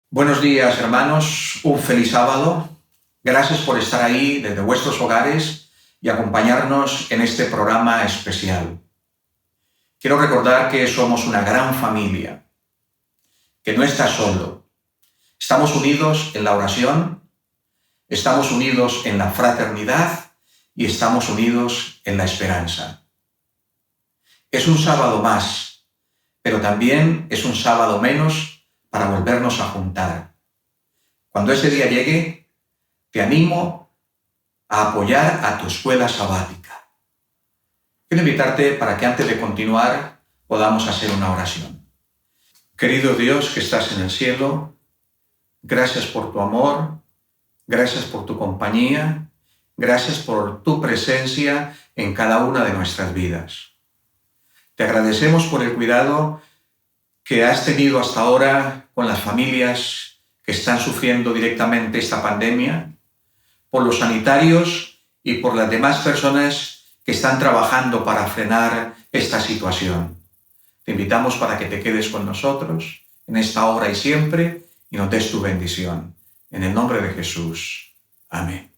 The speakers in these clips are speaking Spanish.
Buenos días, hermanos. Un feliz sábado. Gracias por estar ahí desde vuestros hogares y acompañarnos en este programa especial. Quiero recordar que somos una gran familia, que no estás solo. Estamos unidos en la oración, estamos unidos en la fraternidad y estamos unidos en la esperanza. Es un sábado más, pero también es un sábado menos para volvernos a juntar. Cuando ese día llegue, te animo a apoyar a tu escuela sabática. Quiero invitarte para que antes de continuar podamos hacer una oración. Querido Dios que estás en el cielo, gracias por tu amor, gracias por tu compañía, gracias por tu presencia en cada una de nuestras vidas. Te agradecemos por el cuidado que has tenido hasta ahora con las familias que están sufriendo directamente esta pandemia, por los sanitarios y por las demás personas que están trabajando para frenar esta situación. Te invitamos para que te quedes con nosotros en esta hora y siempre y nos des tu bendición. En el nombre de Jesús. Amén.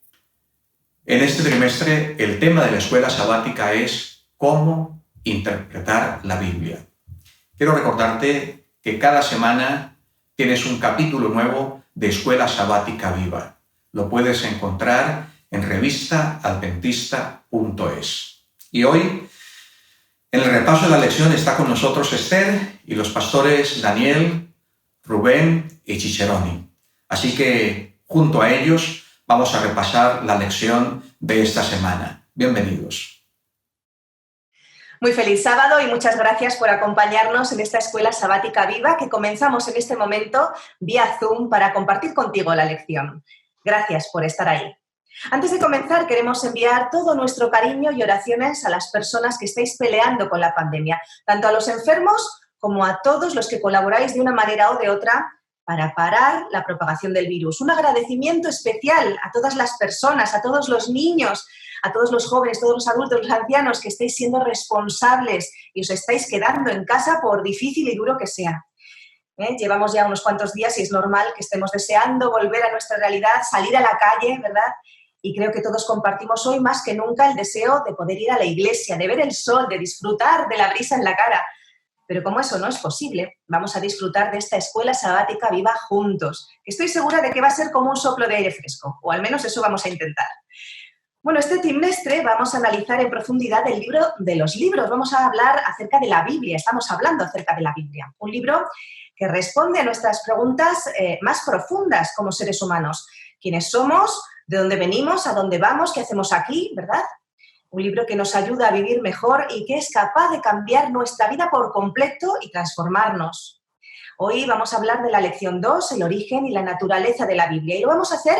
En este trimestre, el tema de la escuela sabática es cómo interpretar la Biblia. Quiero recordarte que cada semana tienes un capítulo nuevo de Escuela Sabática Viva. Lo puedes encontrar en revistaadventista.es. Y hoy, en el repaso de la lección, está con nosotros Esther y los pastores Daniel, Rubén y Ciceroni. Así que, junto a ellos, vamos a repasar la lección de esta semana. Bienvenidos. Muy feliz sábado y muchas gracias por acompañarnos en esta Escuela Sabática Viva que comenzamos en este momento vía Zoom para compartir contigo la lección. Gracias por estar ahí. Antes de comenzar, queremos enviar todo nuestro cariño y oraciones a las personas que estáis peleando con la pandemia, tanto a los enfermos como a todos los que colaboráis de una manera o de otra para parar la propagación del virus. Un agradecimiento especial a todas las personas, a todos los niños, a todos los jóvenes, todos los adultos, los ancianos que estáis siendo responsables y os estáis quedando en casa por difícil y duro que sea. Llevamos ya unos cuantos días y es normal que estemos deseando volver a nuestra realidad, salir a la calle, ¿verdad? Y creo que todos compartimos hoy más que nunca el deseo de poder ir a la iglesia, de ver el sol, de disfrutar de la brisa en la cara. Pero como eso no es posible, vamos a disfrutar de esta escuela sabática viva juntos, que estoy segura de que va a ser como un soplo de aire fresco, o al menos eso vamos a intentar. Bueno, este trimestre vamos a analizar en profundidad el libro de los libros. Vamos a hablar acerca de la Biblia. Estamos hablando acerca de la Biblia. Un libro que responde a nuestras preguntas más profundas como seres humanos. ¿Quiénes somos? ¿De dónde venimos? ¿A dónde vamos? ¿Qué hacemos aquí? ¿Verdad? Un libro que nos ayuda a vivir mejor y que es capaz de cambiar nuestra vida por completo y transformarnos. Hoy vamos a hablar de la lección 2, el origen y la naturaleza de la Biblia. Y lo vamos a hacer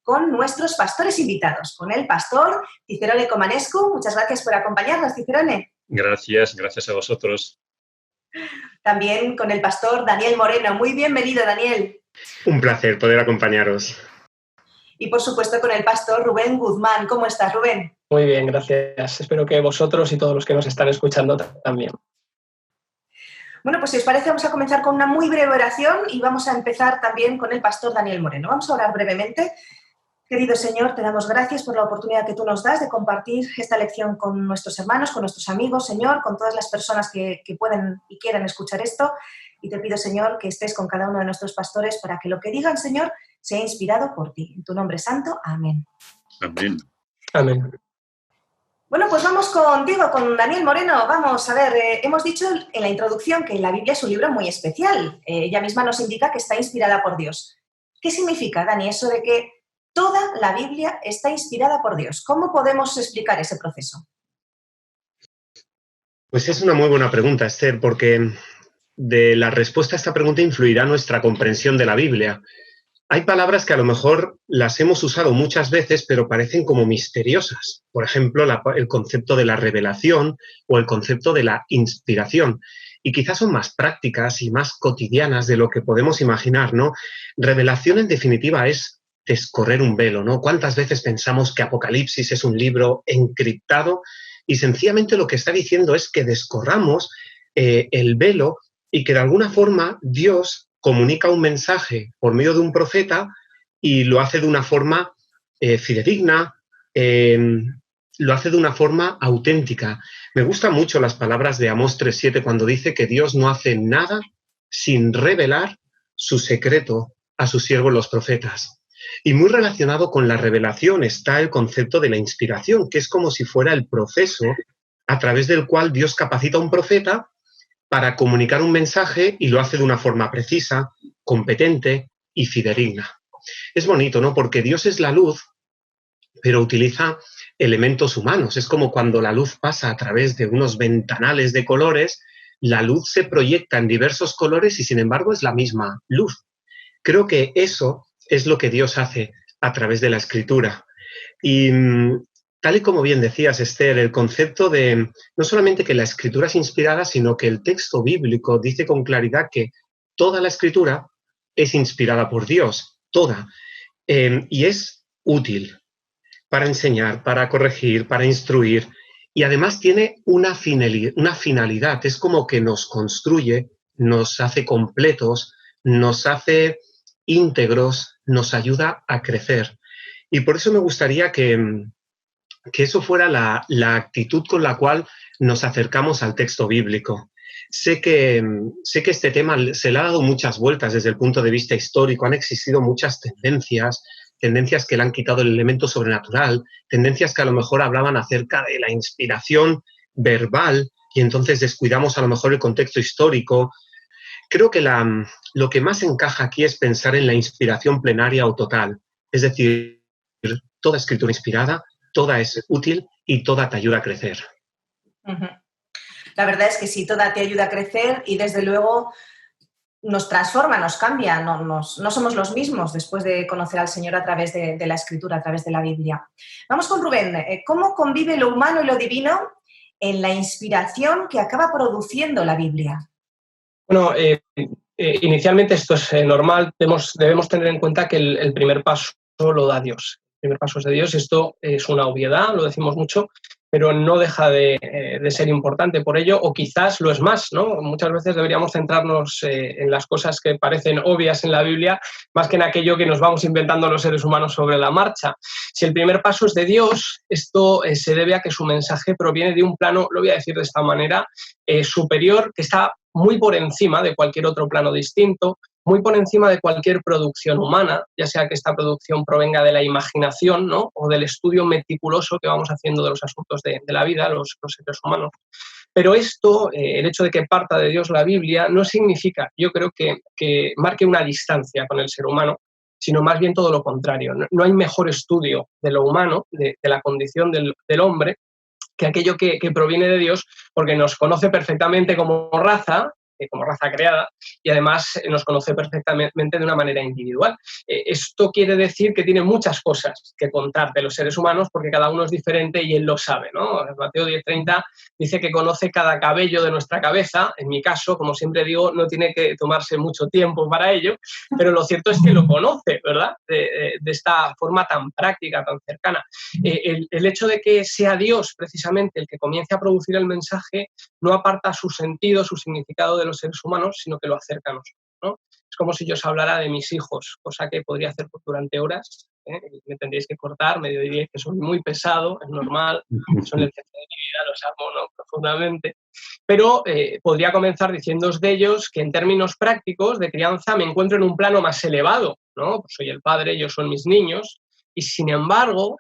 con nuestros pastores invitados, con el pastor Cicerone Comanescu. Muchas gracias por acompañarnos, Cicerone. Gracias a vosotros. También con el pastor Daniel Moreno. Muy bienvenido, Daniel. Un placer poder acompañaros. Y por supuesto con el pastor Rubén Guzmán. ¿Cómo estás, Rubén? Muy bien, gracias. Espero que vosotros y todos los que nos están escuchando también. Bueno, pues si os parece vamos a comenzar con una muy breve oración y vamos a empezar también con el pastor Daniel Moreno. Vamos a orar brevemente. Querido Señor, te damos gracias por la oportunidad que tú nos das de compartir esta lección con nuestros hermanos, con nuestros amigos, Señor, con todas las personas que pueden y quieran escuchar esto. Y te pido, Señor, que estés con cada uno de nuestros pastores para que lo que digan, Señor, sea inspirado por ti. En tu nombre santo, amén. Amén. Amén. Bueno, pues vamos contigo, con Daniel Moreno. Vamos a ver, hemos dicho en la introducción que la Biblia es un libro muy especial. Ella misma nos indica que está inspirada por Dios. ¿Qué significa, Dani, eso de que toda la Biblia está inspirada por Dios? ¿Cómo podemos explicar ese proceso? Pues es una muy buena pregunta, Esther, porque de la respuesta a esta pregunta influirá nuestra comprensión de la Biblia. Hay palabras que a lo mejor las hemos usado muchas veces, pero parecen como misteriosas. Por ejemplo, el concepto de la revelación o el concepto de la inspiración. Y quizás son más prácticas y más cotidianas de lo que podemos imaginar, ¿no? Revelación, en definitiva, es descorrer un velo, ¿no? ¿Cuántas veces pensamos que Apocalipsis es un libro encriptado? Y sencillamente lo que está diciendo es que descorramos el velo y que de alguna forma Dios comunica un mensaje por medio de un profeta y lo hace de una forma fidedigna, lo hace de una forma auténtica. Me gustan mucho las palabras de Amós 3:7 cuando dice que Dios no hace nada sin revelar su secreto a sus siervos los profetas. Y muy relacionado con la revelación está el concepto de la inspiración, que es como si fuera el proceso a través del cual Dios capacita a un profeta para comunicar un mensaje y lo hace de una forma precisa, competente y fidedigna. Es bonito, ¿no? Porque Dios es la luz, pero utiliza elementos humanos. Es como cuando la luz pasa a través de unos ventanales de colores, la luz se proyecta en diversos colores y sin embargo es la misma luz. Creo que eso es lo que Dios hace a través de la escritura. Y tal y como bien decías, Esther, el concepto de no solamente que la escritura es inspirada, sino que el texto bíblico dice con claridad que toda la escritura es inspirada por Dios, toda, y es útil para enseñar, para corregir, para instruir, y además tiene una finalidad, es como que nos construye, nos hace completos, nos hace íntegros, nos ayuda a crecer. Y por eso me gustaría que eso fuera la actitud con la cual nos acercamos al texto bíblico. Sé que este tema se le ha dado muchas vueltas desde el punto de vista histórico, han existido muchas tendencias que le han quitado el elemento sobrenatural, tendencias que a lo mejor hablaban acerca de la inspiración verbal y entonces descuidamos a lo mejor el contexto histórico. Creo que lo que más encaja aquí es pensar en la inspiración plenaria o total, es decir, toda escritura inspirada, toda es útil y toda te ayuda a crecer. La verdad es que sí, toda te ayuda a crecer y desde luego nos transforma, nos cambia, no somos los mismos después de conocer al Señor a través de la Escritura, a través de la Biblia. Vamos con Rubén. ¿Cómo convive lo humano y lo divino en la inspiración que acaba produciendo la Biblia? Bueno, inicialmente esto es normal. Debemos tener en cuenta que el primer paso lo da Dios. El primer paso es de Dios. Esto es una obviedad, lo decimos mucho, pero no deja de ser importante por ello, o quizás lo es más, ¿no? Muchas veces deberíamos centrarnos en las cosas que parecen obvias en la Biblia, más que en aquello que nos vamos inventando los seres humanos sobre la marcha. Si el primer paso es de Dios, esto se debe a que su mensaje proviene de un plano, lo voy a decir de esta manera, superior, que está muy por encima de cualquier otro plano distinto, muy por encima de cualquier producción humana, ya sea que esta producción provenga de la imaginación, ¿no? O del estudio meticuloso que vamos haciendo de los asuntos de la vida, los seres humanos. Pero esto, el hecho de que parta de Dios la Biblia, no significa, yo creo, que marque una distancia con el ser humano, sino más bien todo lo contrario. No hay mejor estudio de lo humano, de la condición del hombre, que aquello que proviene de Dios, porque nos conoce perfectamente como raza creada, y además nos conoce perfectamente de una manera individual. Esto quiere decir que tiene muchas cosas que contar de los seres humanos, porque cada uno es diferente y él lo sabe, ¿no? Mateo 10:30 dice que conoce cada cabello de nuestra cabeza. En mi caso, como siempre digo, no tiene que tomarse mucho tiempo para ello, pero lo cierto es que lo conoce, ¿verdad? De esta forma tan práctica, tan cercana. El hecho de que sea Dios precisamente el que comience a producir el mensaje no aparta su sentido, su significado de los seres humanos, sino que lo acerca a nosotros, ¿no? Es como si yo os hablara de mis hijos, cosa que podría hacer durante horas, me tendríais que cortar, me diríais que soy muy pesado, es normal, son el centro de mi vida, los amo, ¿no? Profundamente. Pero podría comenzar diciéndoos de ellos que en términos prácticos de crianza me encuentro en un plano más elevado, ¿no? Pues soy el padre, ellos son mis niños, y sin embargo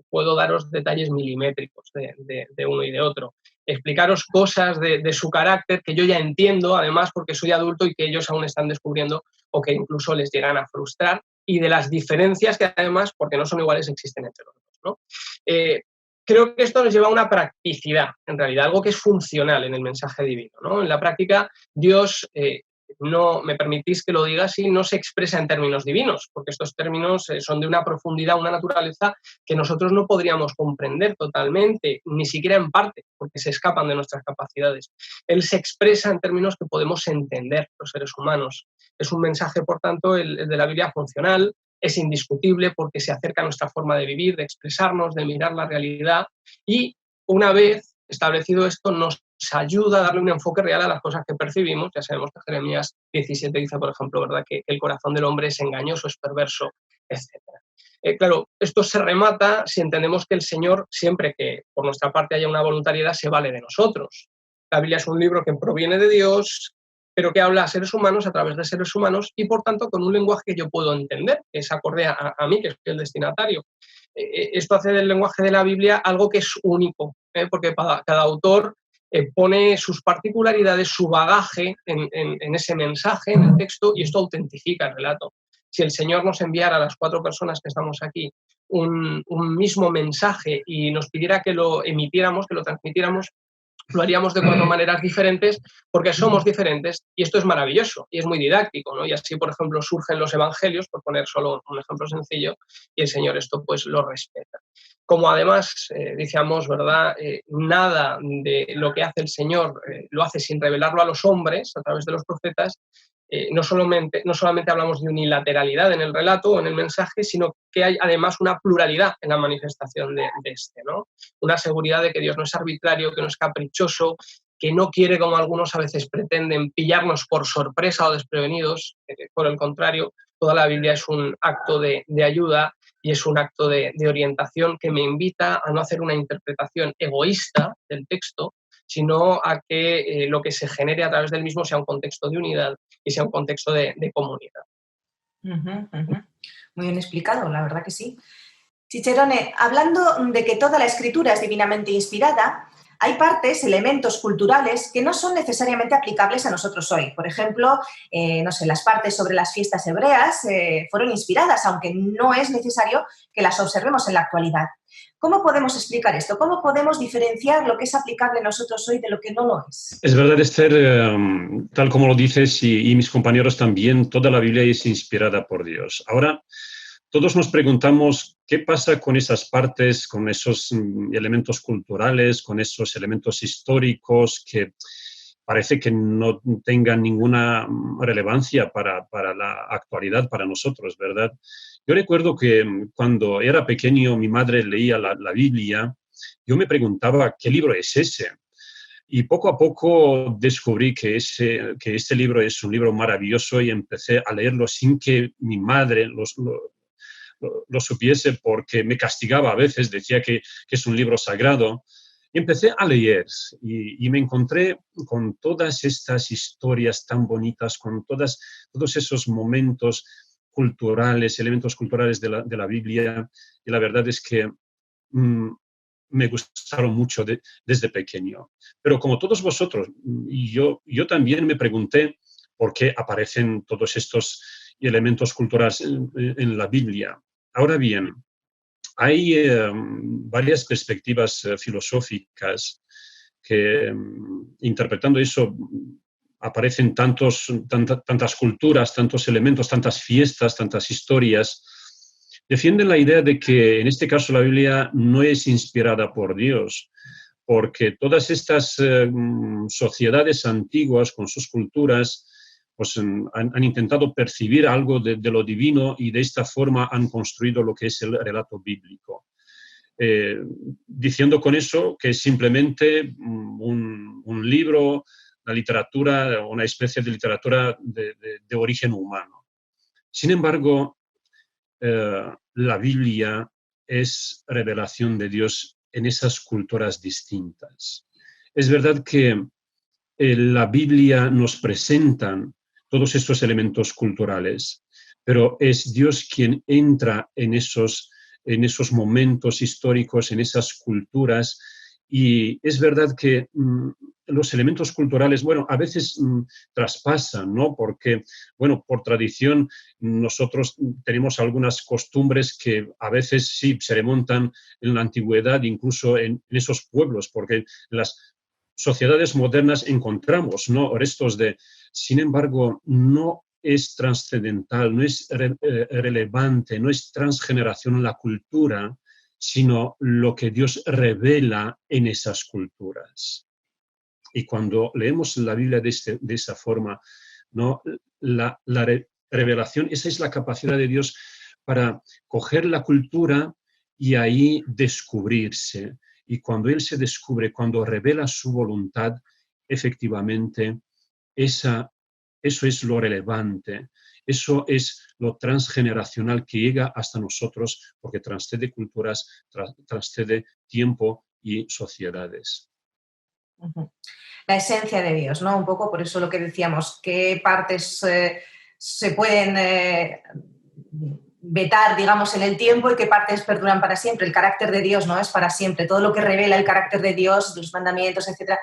puedo daros detalles milimétricos de uno y de otro. Explicaros cosas de su carácter que yo ya entiendo, además, porque soy adulto y que ellos aún están descubriendo o que incluso les llegan a frustrar, y de las diferencias que además, porque no son iguales, existen entre los dos, ¿no? Creo que esto nos lleva a una practicidad, en realidad, algo que es funcional en el mensaje divino, ¿no? En la práctica, Dios, no me permitís que lo diga así, no se expresa en términos divinos, porque estos términos son de una profundidad, una naturaleza que nosotros no podríamos comprender totalmente, ni siquiera en parte, porque se escapan de nuestras capacidades. Él se expresa en términos que podemos entender los seres humanos. Es un mensaje, por tanto, el de la Biblia funcional, es indiscutible porque se acerca a nuestra forma de vivir, de expresarnos, de mirar la realidad, y una vez establecido esto, nos nos ayuda a darle un enfoque real a las cosas que percibimos. Ya sabemos que Jeremías 17 dice, por ejemplo, ¿verdad?, que el corazón del hombre es engañoso, es perverso, etc. Claro, esto se remata si entendemos que el Señor, siempre que por nuestra parte haya una voluntariedad, se vale de nosotros. La Biblia es un libro que proviene de Dios, pero que habla a seres humanos a través de seres humanos y, por tanto, con un lenguaje que yo puedo entender, que es acorde a mí, que soy el destinatario. Esto hace del lenguaje de la Biblia algo que es único, porque cada autor pone sus particularidades, su bagaje en ese mensaje, en el texto, y esto autentifica el relato. Si el Señor nos enviara a las 4 personas que estamos aquí un mismo mensaje y nos pidiera que lo emitiéramos, que lo transmitiéramos, lo haríamos de 4 maneras diferentes porque somos diferentes, y esto es maravilloso y es muy didáctico, ¿no? Y así, por ejemplo, surgen los evangelios, por poner solo un ejemplo sencillo, y el Señor esto pues lo respeta. Como además, decíamos, ¿verdad? Nada de lo que hace el Señor lo hace sin revelarlo a los hombres a través de los profetas. No solamente hablamos de unilateralidad en el relato o en el mensaje, sino que hay además una pluralidad en la manifestación de este, ¿no? Una seguridad de que Dios no es arbitrario, que no es caprichoso, que no quiere, como algunos a veces pretenden, pillarnos por sorpresa o desprevenidos. Por el contrario, toda la Biblia es un acto de ayuda y es un acto de orientación que me invita a no hacer una interpretación egoísta del texto, sino a que lo que se genere a través del mismo sea un contexto de unidad y sea un contexto de comunidad. Muy bien explicado, la verdad que sí. Cicerone, hablando de que toda la escritura es divinamente inspirada, hay partes, elementos culturales que no son necesariamente aplicables a nosotros hoy. Por ejemplo, no sé, las partes sobre las fiestas hebreas fueron inspiradas, aunque no es necesario que las observemos en la actualidad. ¿Cómo podemos explicar esto? ¿Cómo podemos diferenciar lo que es aplicable a nosotros hoy de lo que no lo es? Es verdad, Esther, tal como lo dices y mis compañeros también, toda la Biblia es inspirada por Dios. Ahora, todos nos preguntamos qué pasa con esas partes, con esos elementos culturales, con esos elementos históricos que parece que no tengan ninguna relevancia para la actualidad, para nosotros, ¿verdad? Yo recuerdo que cuando era pequeño mi madre leía la Biblia, yo me preguntaba, ¿qué libro es ese? Y poco a poco descubrí que este libro es un libro maravilloso y empecé a leerlo sin que mi madre lo supiese, porque me castigaba a veces, decía que es un libro sagrado. Y empecé a leer y me encontré con todas estas historias tan bonitas, con todos esos momentos culturales, elementos culturales de la Biblia, y la verdad es que me gustaron mucho desde pequeño. Pero como todos vosotros, y yo también me pregunté por qué aparecen todos estos elementos culturales en la Biblia. Ahora bien, hay varias perspectivas filosóficas que, interpretando eso, aparecen tantas culturas, tantos elementos, tantas fiestas, tantas historias. Defienden la idea de que, en este caso, la Biblia no es inspirada por Dios, porque todas estas sociedades antiguas, con sus culturas, pues han intentado percibir algo de lo divino y de esta forma han construido lo que es el relato bíblico. Diciendo con eso que es simplemente un libro, la literatura, una especie de literatura de origen humano. Sin embargo, la Biblia es revelación de Dios en esas culturas distintas. Es verdad que la Biblia nos presenta todos estos elementos culturales, pero es Dios quien entra en esos momentos históricos, en esas culturas, y es verdad que los elementos culturales, bueno, a veces traspasan, ¿no? Porque, bueno, por tradición nosotros tenemos algunas costumbres que a veces sí se remontan en la antigüedad, incluso en esos pueblos, porque en las sociedades modernas encontramos, ¿no?, restos de... Sin embargo, no es trascendental, no es relevante, no es transgeneración la cultura, sino lo que Dios revela en esas culturas. Y cuando leemos la Biblia de esa forma, ¿no?, la revelación, esa es la capacidad de Dios para coger la cultura y ahí descubrirse. Y cuando Él se descubre, cuando revela su voluntad, efectivamente, eso es lo relevante, eso es lo transgeneracional que llega hasta nosotros porque transcende culturas, transcende tiempo y sociedades. La esencia de Dios, ¿no? Un poco por eso lo que decíamos, qué partes se pueden vetar, digamos, en el tiempo y qué partes perduran para siempre. El carácter de Dios no es para siempre. Todo lo que revela el carácter de Dios, los mandamientos, etcétera,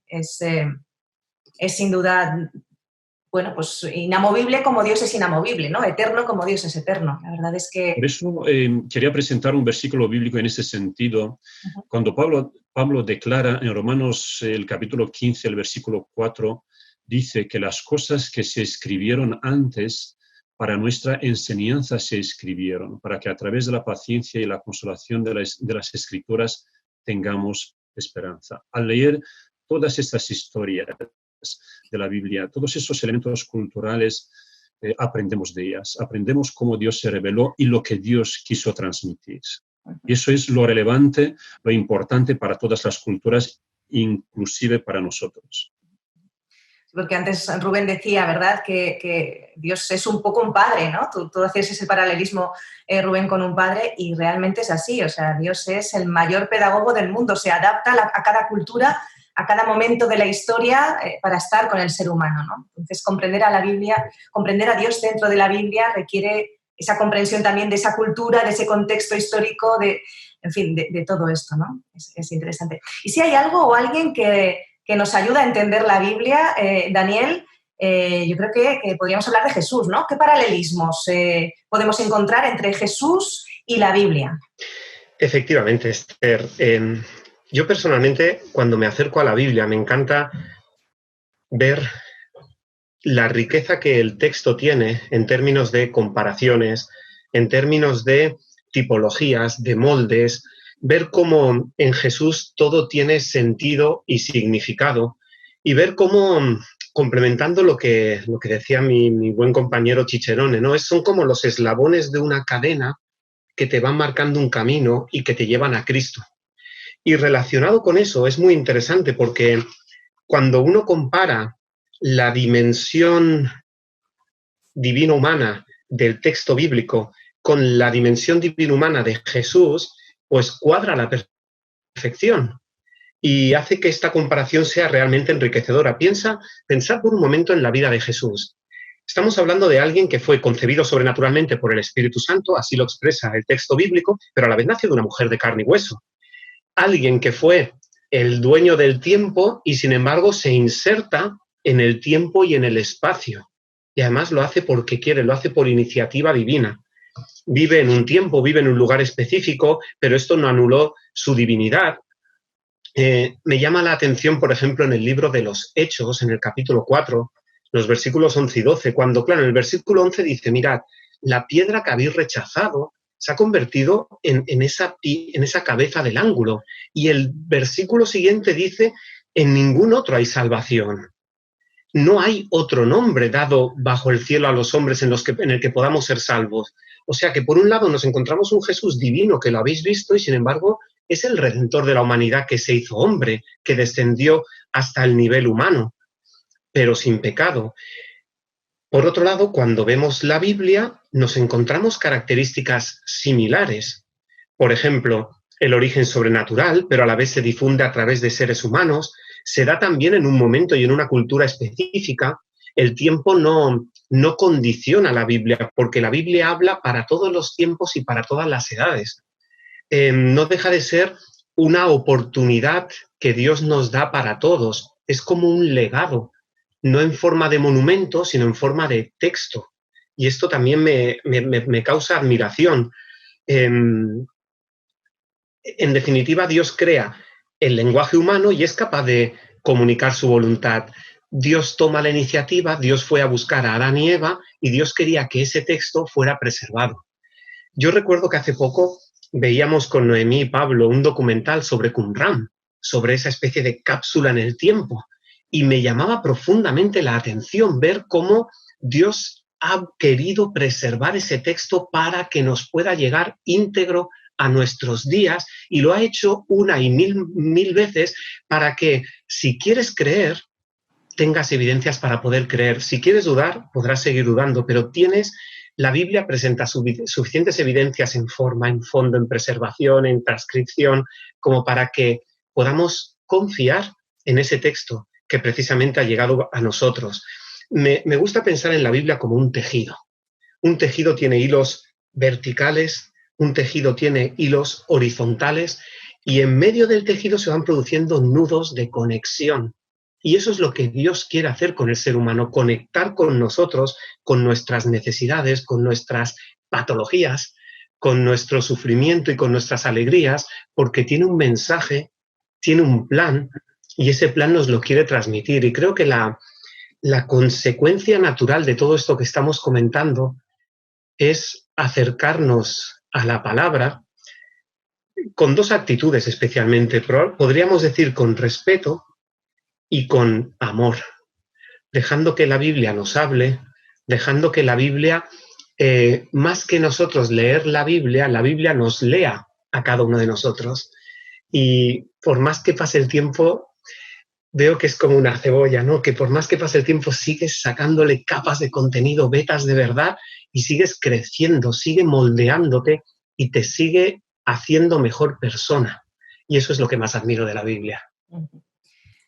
es sin duda, bueno, pues inamovible como Dios es inamovible, ¿no? Eterno como Dios es eterno. La verdad es que... Por eso quería presentar un versículo bíblico en ese sentido. Cuando Pablo declara en Romanos el capítulo 15, el versículo 4, dice que las cosas que se escribieron antes para nuestra enseñanza se escribieron, para que a través de la paciencia y la consolación de las Escrituras tengamos esperanza. Al leer todas estas historias de la Biblia, todos esos elementos culturales, aprendemos de ellas, aprendemos cómo Dios se reveló y lo que Dios quiso transmitir. Y eso es lo relevante, lo importante para todas las culturas, inclusive para nosotros. Porque antes Rubén decía, ¿verdad?, que Dios es un poco un padre, ¿no? Tú hacías ese paralelismo, Rubén, con un padre, y realmente es así. O sea, Dios es el mayor pedagogo del mundo, se adapta a cada cultura, a cada momento de la historia para estar con el ser humano, ¿no? Entonces, comprender a la Biblia, comprender a Dios dentro de la Biblia requiere esa comprensión también de esa cultura, de ese contexto histórico, en fin, de todo esto, ¿no? Es interesante. Y si hay algo o alguien que nos ayuda a entender la Biblia, Daniel, yo creo que podríamos hablar de Jesús, ¿no? ¿Qué paralelismos podemos encontrar entre Jesús y la Biblia? Efectivamente, Esther. Yo personalmente, cuando me acerco a la Biblia, me encanta ver la riqueza que el texto tiene en términos de comparaciones, en términos de tipologías, de moldes, ver cómo en Jesús todo tiene sentido y significado y ver cómo, complementando lo que decía mi buen compañero Cicerone, ¿no? Son como los eslabones de una cadena que te van marcando un camino y que te llevan a Cristo. Y relacionado con eso es muy interesante porque cuando uno compara la dimensión divino-humana del texto bíblico con la dimensión divino-humana de Jesús, pues cuadra a la perfección y hace que esta comparación sea realmente enriquecedora. Pensad por un momento en la vida de Jesús. Estamos hablando de alguien que fue concebido sobrenaturalmente por el Espíritu Santo, así lo expresa el texto bíblico, pero a la vez nació de una mujer de carne y hueso. Alguien que fue el dueño del tiempo y sin embargo se inserta en el tiempo y en el espacio. Y además lo hace porque quiere, lo hace por iniciativa divina. Vive en un tiempo, vive en un lugar específico, pero esto no anuló su divinidad. Me llama la atención, por ejemplo, en el libro de los Hechos, en el capítulo 4, los versículos 11 y 12, cuando, claro, en el versículo 11 dice, mirad, la piedra que habéis rechazado se ha convertido en esa cabeza del ángulo. Y el versículo siguiente dice, en ningún otro hay salvación. No hay otro nombre dado bajo el cielo a los hombres en el que podamos ser salvos. O sea que por un lado nos encontramos un Jesús divino que lo habéis visto y sin embargo es el Redentor de la humanidad que se hizo hombre, que descendió hasta el nivel humano, pero sin pecado. Por otro lado, cuando vemos la Biblia, nos encontramos características similares. Por ejemplo, el origen sobrenatural, pero a la vez se difunde a través de seres humanos, se da también en un momento y en una cultura específica. El tiempo no condiciona la Biblia, porque la Biblia habla para todos los tiempos y para todas las edades. No deja de ser una oportunidad que Dios nos da para todos. Es como un legado, no en forma de monumento, sino en forma de texto. Y esto también me causa admiración. En definitiva, Dios crea el lenguaje humano y es capaz de comunicar su voluntad. Dios toma la iniciativa, Dios fue a buscar a Adán y Eva y Dios quería que ese texto fuera preservado. Yo recuerdo que hace poco veíamos con Noemí y Pablo un documental sobre Qumran, sobre esa especie de cápsula en el tiempo, y me llamaba profundamente la atención ver cómo Dios ha querido preservar ese texto para que nos pueda llegar íntegro a nuestros días y lo ha hecho una y mil veces para que, si quieres creer, tengas evidencias para poder creer. Si quieres dudar, podrás seguir dudando, pero la Biblia presenta suficientes evidencias en forma, en fondo, en preservación, en transcripción, como para que podamos confiar en ese texto que precisamente ha llegado a nosotros. Me gusta pensar en la Biblia como un tejido. Un tejido tiene hilos verticales, un tejido tiene hilos horizontales y en medio del tejido se van produciendo nudos de conexión. Y eso es lo que Dios quiere hacer con el ser humano, conectar con nosotros, con nuestras necesidades, con nuestras patologías, con nuestro sufrimiento y con nuestras alegrías, porque tiene un mensaje, tiene un plan, y ese plan nos lo quiere transmitir. Y creo que la consecuencia natural de todo esto que estamos comentando es acercarnos a la palabra con dos actitudes especialmente. Podríamos decir con respeto y con amor, dejando que la Biblia nos hable, dejando que la Biblia, más que nosotros leer la Biblia nos lea a cada uno de nosotros. Y por más que pase el tiempo, veo que es como una cebolla, ¿no? Que por más que pase el tiempo sigues sacándole capas de contenido, vetas de verdad, y sigues creciendo, sigue moldeándote y te sigue haciendo mejor persona. Y eso es lo que más admiro de la Biblia.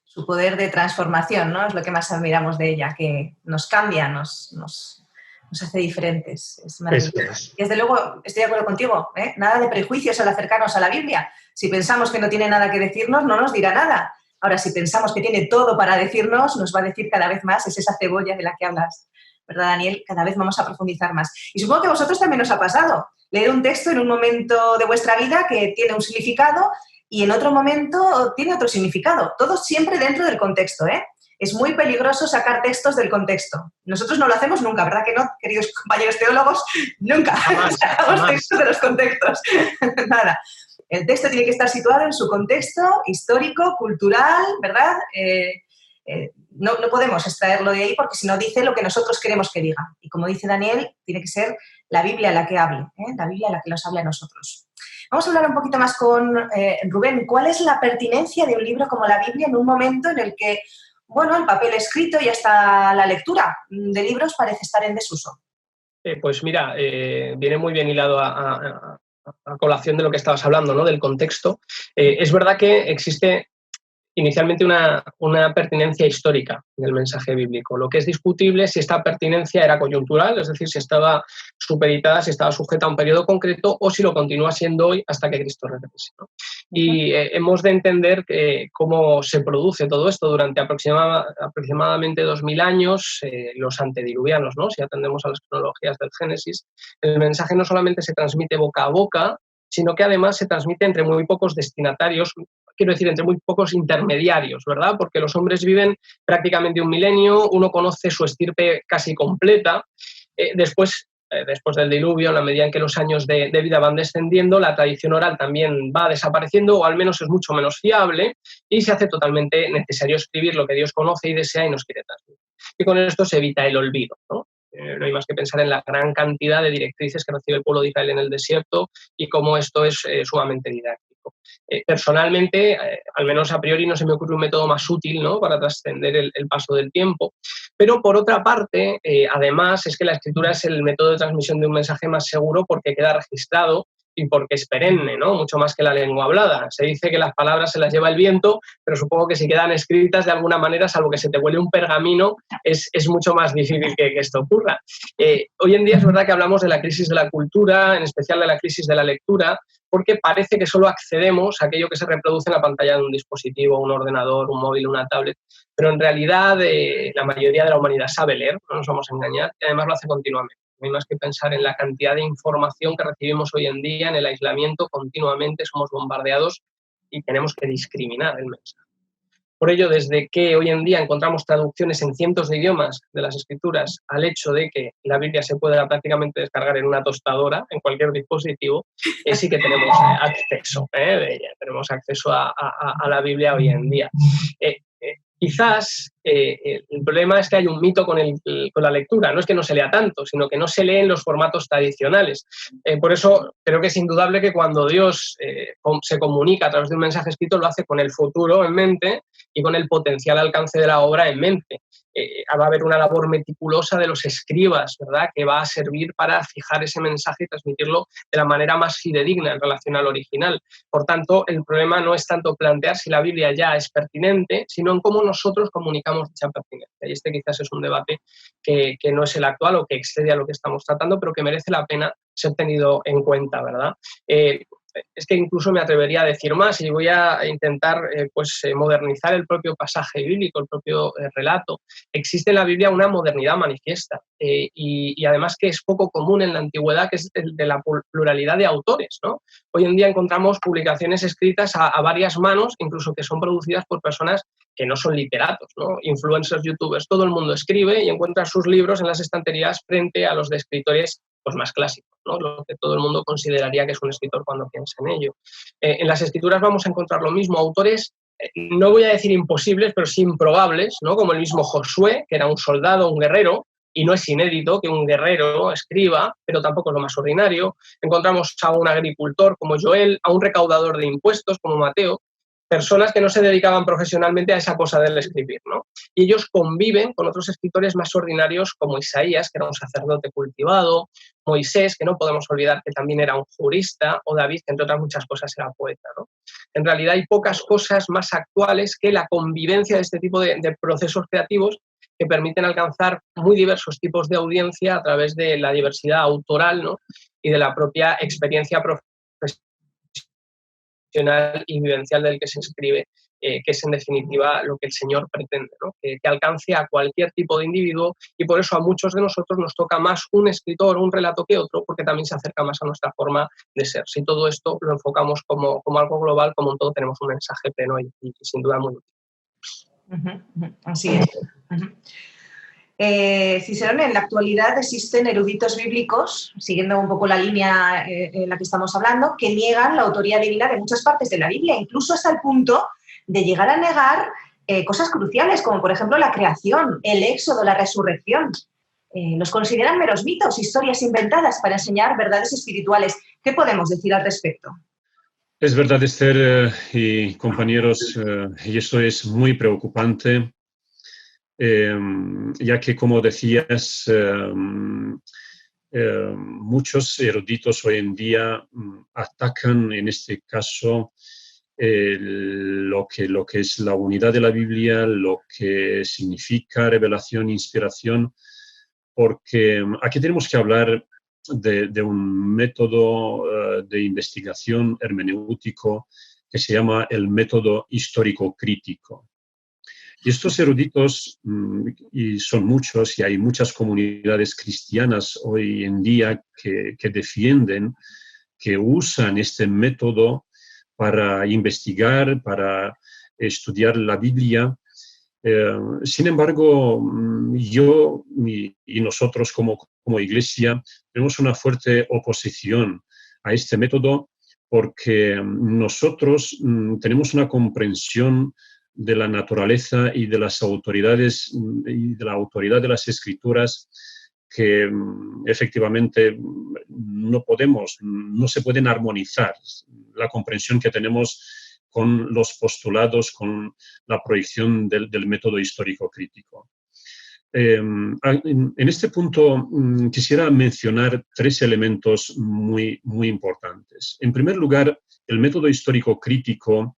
Su poder de transformación, ¿no? Es lo que más admiramos de ella, que nos cambia, nos hace diferentes. Es maravilloso. Y desde luego estoy de acuerdo contigo, ¿eh? Nada de prejuicios al acercarnos a la Biblia. Si pensamos que no tiene nada que decirnos, no nos dirá nada. Ahora, si pensamos que tiene todo para decirnos, nos va a decir cada vez más. Es esa cebolla de la que hablas, ¿verdad, Daniel? Cada vez vamos a profundizar más. Y supongo que a vosotros también os ha pasado. Leer un texto en un momento de vuestra vida que tiene un significado y en otro momento tiene otro significado. Todo siempre dentro del contexto, ¿eh? Es muy peligroso sacar textos del contexto. Nosotros no lo hacemos nunca, ¿verdad que no, queridos compañeros teólogos? Nunca sacamos textos de los contextos. Nada. El texto tiene que estar situado en su contexto histórico, cultural, ¿verdad? No podemos extraerlo de ahí porque si no dice lo que nosotros queremos que diga. Y como dice Daniel, tiene que ser la Biblia la que hable, ¿eh? La Biblia la que nos hable a nosotros. Vamos a hablar un poquito más con Rubén. ¿Cuál es la pertinencia de un libro como la Biblia en un momento en el que, bueno, el papel escrito y hasta la lectura de libros parece estar en desuso? Pues mira, viene muy bien hilado a colación de lo que estabas hablando, ¿no? Del contexto. Es verdad que existe inicialmente una pertinencia histórica del mensaje bíblico. Lo que es discutible es si esta pertinencia era coyuntural, es decir, si estaba supeditada, si estaba sujeta a un periodo concreto o si lo continúa siendo hoy hasta que Cristo regrese, ¿no? Y hemos de entender cómo se produce todo esto durante aproximadamente 2000 años, los antediluvianos, ¿no? Si atendemos a las cronologías del Génesis, el mensaje no solamente se transmite boca a boca, sino que además se transmite entre muy pocos destinatarios, quiero decir, entre muy pocos intermediarios, ¿verdad? Porque los hombres viven prácticamente un milenio, uno conoce su estirpe casi completa, después del diluvio, en la medida en que los años de vida van descendiendo, la tradición oral también va desapareciendo, o al menos es mucho menos fiable, y se hace totalmente necesario escribir lo que Dios conoce y desea y nos quiere transmitir. Y con esto se evita el olvido, ¿no? No hay más que pensar en la gran cantidad de directrices que recibe el pueblo de Israel en el desierto y cómo esto es sumamente didáctico. Personalmente, al menos a priori, no se me ocurre un método más útil, ¿no? Para trascender el paso del tiempo. Pero, por otra parte, además, es que la escritura es el método de transmisión de un mensaje más seguro porque queda registrado y porque es perenne, ¿no? Mucho más que la lengua hablada. Se dice que las palabras se las lleva el viento, pero supongo que si quedan escritas de alguna manera, salvo que se te huele un pergamino, es mucho más difícil que esto ocurra. Hoy en día es verdad que hablamos de la crisis de la cultura, en especial de la crisis de la lectura, porque parece que solo accedemos a aquello que se reproduce en la pantalla de un dispositivo, un ordenador, un móvil, una tablet, pero en realidad la mayoría de la humanidad sabe leer, no nos vamos a engañar, y además lo hace continuamente. No hay más que pensar en la cantidad de información que recibimos hoy en día, en el aislamiento, continuamente somos bombardeados y tenemos que discriminar el mensaje. Por ello, desde que hoy en día encontramos traducciones en cientos de idiomas de las escrituras al hecho de que la Biblia se pueda prácticamente descargar en una tostadora, en cualquier dispositivo, sí que tenemos acceso de ella, tenemos acceso a la Biblia hoy en día. Quizás el problema es que hay un mito con la lectura. No es que no se lea tanto, sino que no se lee en los formatos tradicionales. Por eso creo que es indudable que cuando Dios se comunica a través de un mensaje escrito, lo hace con el futuro en mente y con el potencial alcance de la obra en mente. Va a haber una labor meticulosa de los escribas, ¿verdad?, que va a servir para fijar ese mensaje y transmitirlo de la manera más fidedigna en relación al original. Por tanto, el problema no es tanto plantear si la Biblia ya es pertinente, sino en cómo nosotros comunicamos dicha pertinencia. Y este quizás es un debate que no es el actual o que excede a lo que estamos tratando, pero que merece la pena ser tenido en cuenta, ¿verdad? Es que incluso me atrevería a decir más y voy a intentar modernizar el propio pasaje bíblico, el propio relato. Existe en la Biblia una modernidad manifiesta y además que es poco común en la antigüedad, que es de la pluralidad de autores, ¿no? Hoy en día encontramos publicaciones escritas a varias manos, incluso que son producidas por personas que no son literatos, ¿no? Influencers, youtubers, todo el mundo escribe y encuentra sus libros en las estanterías frente a los de escritores pues, más clásicos, ¿no? Lo que todo el mundo consideraría que es un escritor cuando piensa en ello. En las escrituras vamos a encontrar lo mismo, autores, no voy a decir imposibles, pero sí improbables, ¿no? Como el mismo Josué, que era un soldado, un guerrero, y no es inédito que un guerrero escriba, pero tampoco es lo más ordinario. Encontramos a un agricultor como Joel, a un recaudador de impuestos como Mateo, personas que no se dedicaban profesionalmente a esa cosa del escribir, ¿no? Y ellos conviven con otros escritores más ordinarios como Isaías, que era un sacerdote cultivado, Moisés, que no podemos olvidar que también era un jurista, o David, que entre otras muchas cosas era poeta, ¿no? En realidad hay pocas cosas más actuales que la convivencia de este tipo de procesos creativos que permiten alcanzar muy diversos tipos de audiencia a través de la diversidad autoral, ¿no? Y de la propia experiencia profesional y vivencial del que se escribe, que es en definitiva lo que el Señor pretende, ¿no? Que alcance a cualquier tipo de individuo y por eso a muchos de nosotros nos toca más un escritor, un relato que otro, porque también se acerca más a nuestra forma de ser. Si todo esto lo enfocamos como algo global, como en todo tenemos un mensaje pleno y sin duda muy útil. Así es. Cicerón, en la actualidad existen eruditos bíblicos, siguiendo un poco la línea en la que estamos hablando, que niegan la autoría divina de muchas partes de la Biblia, incluso hasta el punto de llegar a negar cosas cruciales, como por ejemplo la creación, el éxodo, la resurrección. Los consideran meros mitos, historias inventadas para enseñar verdades espirituales. ¿Qué podemos decir al respecto? Es verdad, Esther y compañeros, y esto es muy preocupante. Ya que, como decías, muchos eruditos hoy en día atacan, en este caso, lo que es la unidad de la Biblia, lo que significa revelación, inspiración, porque aquí tenemos que hablar de un método de investigación hermenéutico que se llama el método histórico-crítico. Y estos eruditos, y son muchos, y hay muchas comunidades cristianas hoy en día que defienden, que usan este método para investigar, para estudiar la Biblia. Sin embargo, yo y nosotros como Iglesia tenemos una fuerte oposición a este método porque nosotros tenemos una comprensión de la naturaleza y de las autoridades y de la autoridad de las escrituras que efectivamente no se pueden armonizar la comprensión que tenemos con los postulados, con la proyección del método histórico-crítico. En este punto quisiera mencionar tres elementos muy, muy importantes. En primer lugar, el método histórico-crítico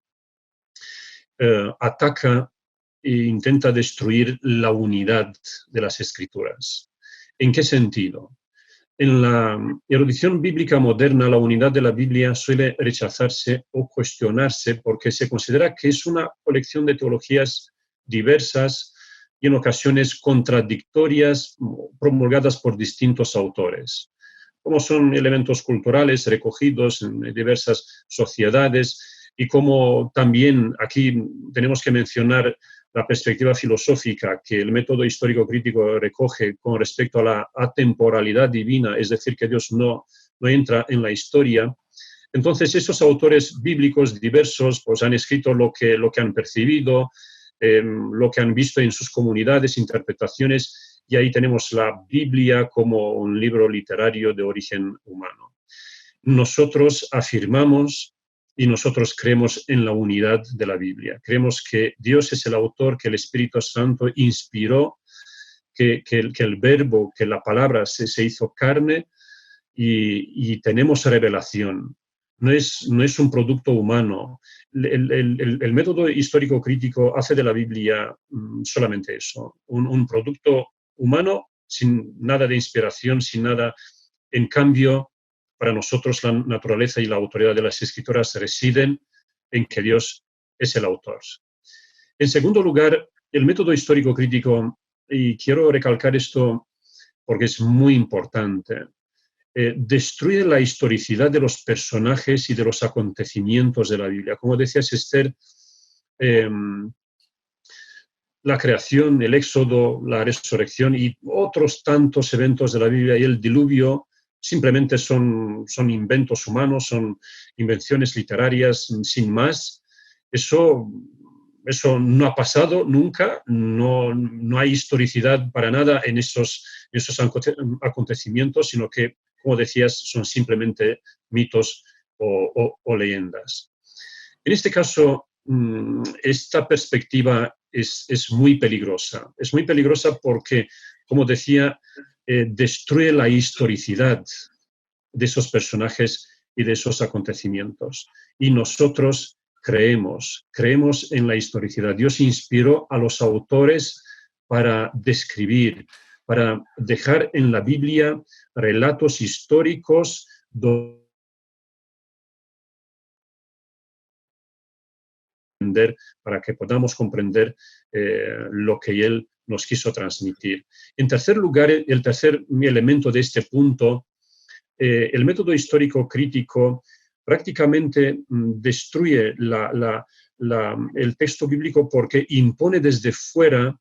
ataca e intenta destruir la unidad de las escrituras. ¿En qué sentido? En la erudición bíblica moderna, la unidad de la Biblia suele rechazarse o cuestionarse porque se considera que es una colección de teologías diversas y en ocasiones contradictorias, promulgadas por distintos autores, como son elementos culturales recogidos en diversas sociedades, y como también aquí tenemos que mencionar la perspectiva filosófica que el método histórico-crítico recoge con respecto a la atemporalidad divina, es decir, que Dios no entra en la historia. Entonces, estos autores bíblicos diversos pues, han escrito lo que han percibido, lo que han visto en sus comunidades, interpretaciones, y ahí tenemos la Biblia como un libro literario de origen humano. Nosotros afirmamos y nosotros creemos en la unidad de la Biblia. Creemos que Dios es el autor, que el Espíritu Santo inspiró, que el verbo, que la palabra se hizo carne y tenemos revelación. No es un producto humano. El método histórico crítico hace de la Biblia solamente eso, un producto humano sin nada de inspiración, sin nada. En cambio, para nosotros la naturaleza y la autoridad de las Escrituras residen en que Dios es el autor. En segundo lugar, el método histórico crítico, y quiero recalcar esto porque es muy importante, destruye la historicidad de los personajes y de los acontecimientos de la Biblia. Como decías, Esther, la creación, el éxodo, la resurrección y otros tantos eventos de la Biblia y el diluvio simplemente son inventos humanos, son invenciones literarias sin más. Eso no ha pasado nunca, no hay historicidad para nada en esos acontecimientos, sino que, como decías, son simplemente mitos o leyendas. En este caso, esta perspectiva es muy peligrosa. Es muy peligrosa porque, como decía, destruye la historicidad de esos personajes y de esos acontecimientos. Y nosotros creemos en la historicidad. Dios inspiró a los autores para describir, para dejar en la Biblia relatos históricos para que podamos comprender lo que Él nos quiso transmitir. En tercer lugar, el tercer elemento de este punto, el método histórico crítico prácticamente destruye el texto bíblico porque impone desde fuera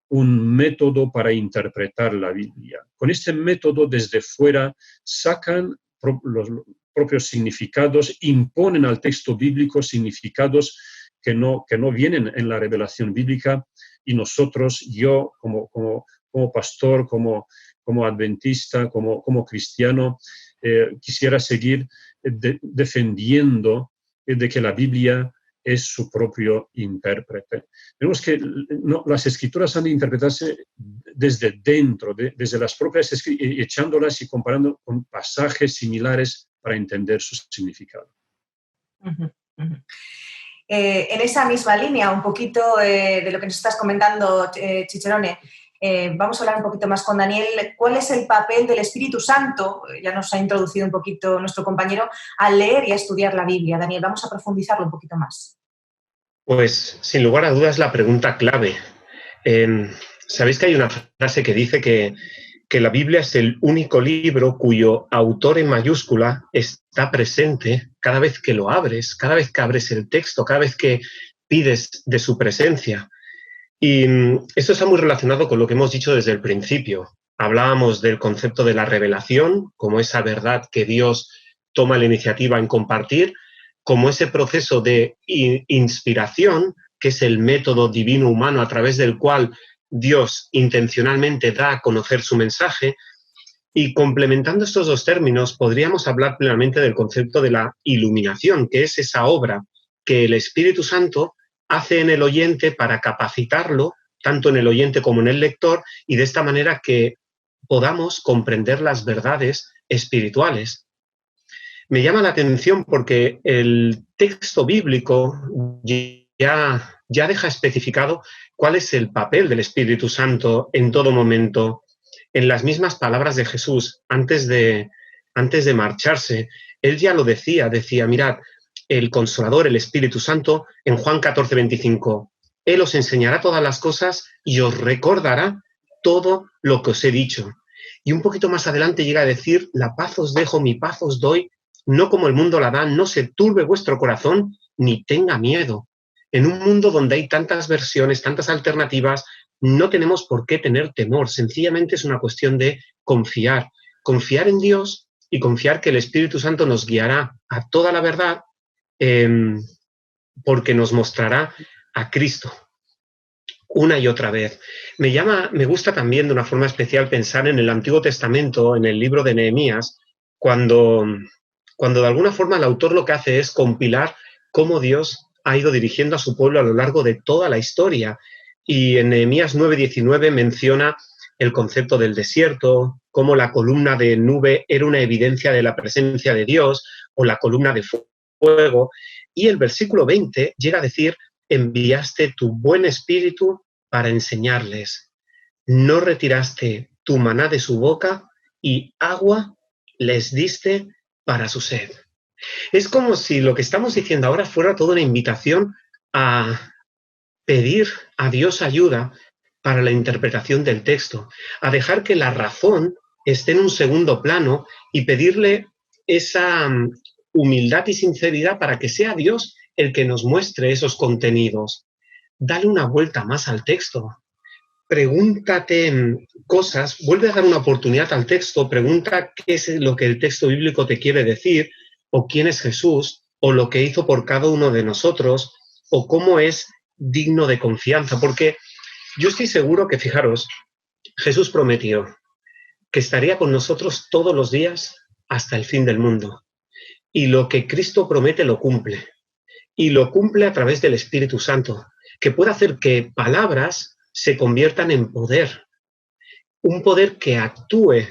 un método para interpretar la Biblia. Con este método, desde fuera, sacan los propios significados, imponen al texto bíblico significados que no vienen en la revelación bíblica, y nosotros, yo como pastor, como adventista, como cristiano, quisiera seguir defendiendo de que la Biblia es su propio intérprete. Tenemos que, las Escrituras han de interpretarse desde dentro, desde las propias Escrituras, echándolas y comparando con pasajes similares para entender su significado. Uh-huh, uh-huh. En esa misma línea, un poquito de lo que nos estás comentando, Cicerone, vamos a hablar un poquito más con Daniel. ¿Cuál es el papel del Espíritu Santo? Ya nos ha introducido un poquito nuestro compañero al leer y a estudiar la Biblia. Daniel, vamos a profundizarlo un poquito más. Pues, sin lugar a dudas, la pregunta clave. Sabéis que hay una frase que dice que la Biblia es el único libro cuyo autor en mayúscula está presente cada vez que lo abres, cada vez que abres el texto, cada vez que pides de su presencia. Y esto está muy relacionado con lo que hemos dicho desde el principio. Hablábamos del concepto de la revelación, como esa verdad que Dios toma la iniciativa en compartir, como ese proceso de inspiración, que es el método divino humano a través del cual Dios intencionalmente da a conocer su mensaje. Y complementando estos dos términos, podríamos hablar plenamente del concepto de la iluminación, que es esa obra que el Espíritu Santo hace en el oyente para capacitarlo, tanto en el oyente como en el lector, y de esta manera que podamos comprender las verdades espirituales. Me llama la atención porque el texto bíblico ya deja especificado cuál es el papel del Espíritu Santo en todo momento. En las mismas palabras de Jesús, antes de marcharse, él ya lo decía, mirad, el Consolador, el Espíritu Santo, en Juan 14:25, Él os enseñará todas las cosas y os recordará todo lo que os he dicho. Y un poquito más adelante llega a decir, la paz os dejo, mi paz os doy, no como el mundo la da, no se turbe vuestro corazón, ni tenga miedo. En un mundo donde hay tantas versiones, tantas alternativas, no tenemos por qué tener temor, sencillamente es una cuestión de confiar en Dios y confiar que el Espíritu Santo nos guiará a toda la verdad, porque nos mostrará a Cristo. una y otra vez. Me gusta también de una forma especial pensar en el Antiguo Testamento, en el libro de Nehemías, cuando de alguna forma el autor lo que hace es compilar cómo Dios ha ido dirigiendo a su pueblo a lo largo de toda la historia. Y en Nehemías 9:19 menciona el concepto del desierto, cómo la columna de nube era una evidencia de la presencia de Dios, o la columna de fuego. Y el versículo 20 llega a decir: enviaste tu buen espíritu para enseñarles. No retiraste tu maná de su boca y agua les diste para su sed. Es como si lo que estamos diciendo ahora fuera toda una invitación a pedir a Dios ayuda para la interpretación del texto, a dejar que la razón esté en un segundo plano y pedirle esa humildad y sinceridad para que sea Dios el que nos muestre esos contenidos. Dale una vuelta más al texto. Pregúntate cosas, vuelve a dar una oportunidad al texto, pregunta qué es lo que el texto bíblico te quiere decir, o quién es Jesús, o lo que hizo por cada uno de nosotros, o cómo es digno de confianza, porque yo estoy seguro que, fijaros, Jesús prometió que estaría con nosotros todos los días hasta el fin del mundo, y lo que Cristo promete lo cumple, y lo cumple a través del Espíritu Santo, que puede hacer que palabras se conviertan en poder, un poder que actúe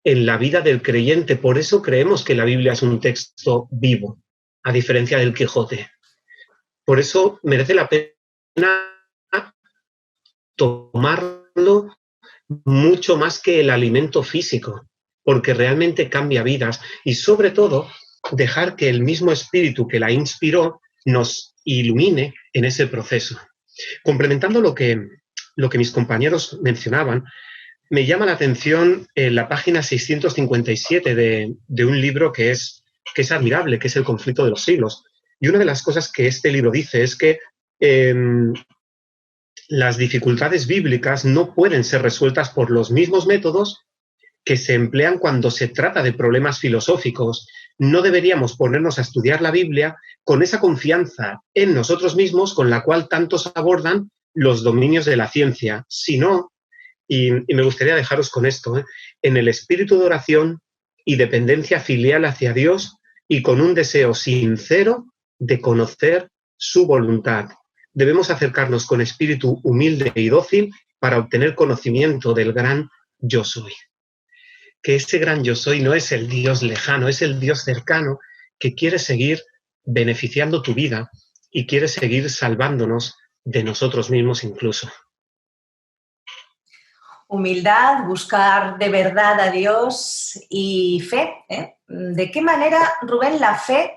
en la vida del creyente. Por eso creemos que la Biblia es un texto vivo, a diferencia del Quijote. Por eso merece la pena tomarlo mucho más que el alimento físico, porque realmente cambia vidas, y sobre todo dejar que el mismo espíritu que la inspiró nos ilumine en ese proceso. Complementando lo que mis compañeros mencionaban, me llama la atención la página 657 de un libro que es admirable, que es El conflicto de los siglos. Y una de las cosas que este libro dice es que las dificultades bíblicas no pueden ser resueltas por los mismos métodos que se emplean cuando se trata de problemas filosóficos. No deberíamos ponernos a estudiar la Biblia con esa confianza en nosotros mismos con la cual tantos abordan los dominios de la ciencia, sino, y me gustaría dejaros con esto, en el espíritu de oración y dependencia filial hacia Dios, y con un deseo sincero de conocer su voluntad. Debemos acercarnos con espíritu humilde y dócil para obtener conocimiento del gran yo soy. Que ese gran yo soy no es el Dios lejano, es el Dios cercano que quiere seguir beneficiando tu vida y quiere seguir salvándonos de nosotros mismos incluso. Humildad, buscar de verdad a Dios y fe. ¿De qué manera, Rubén, la fe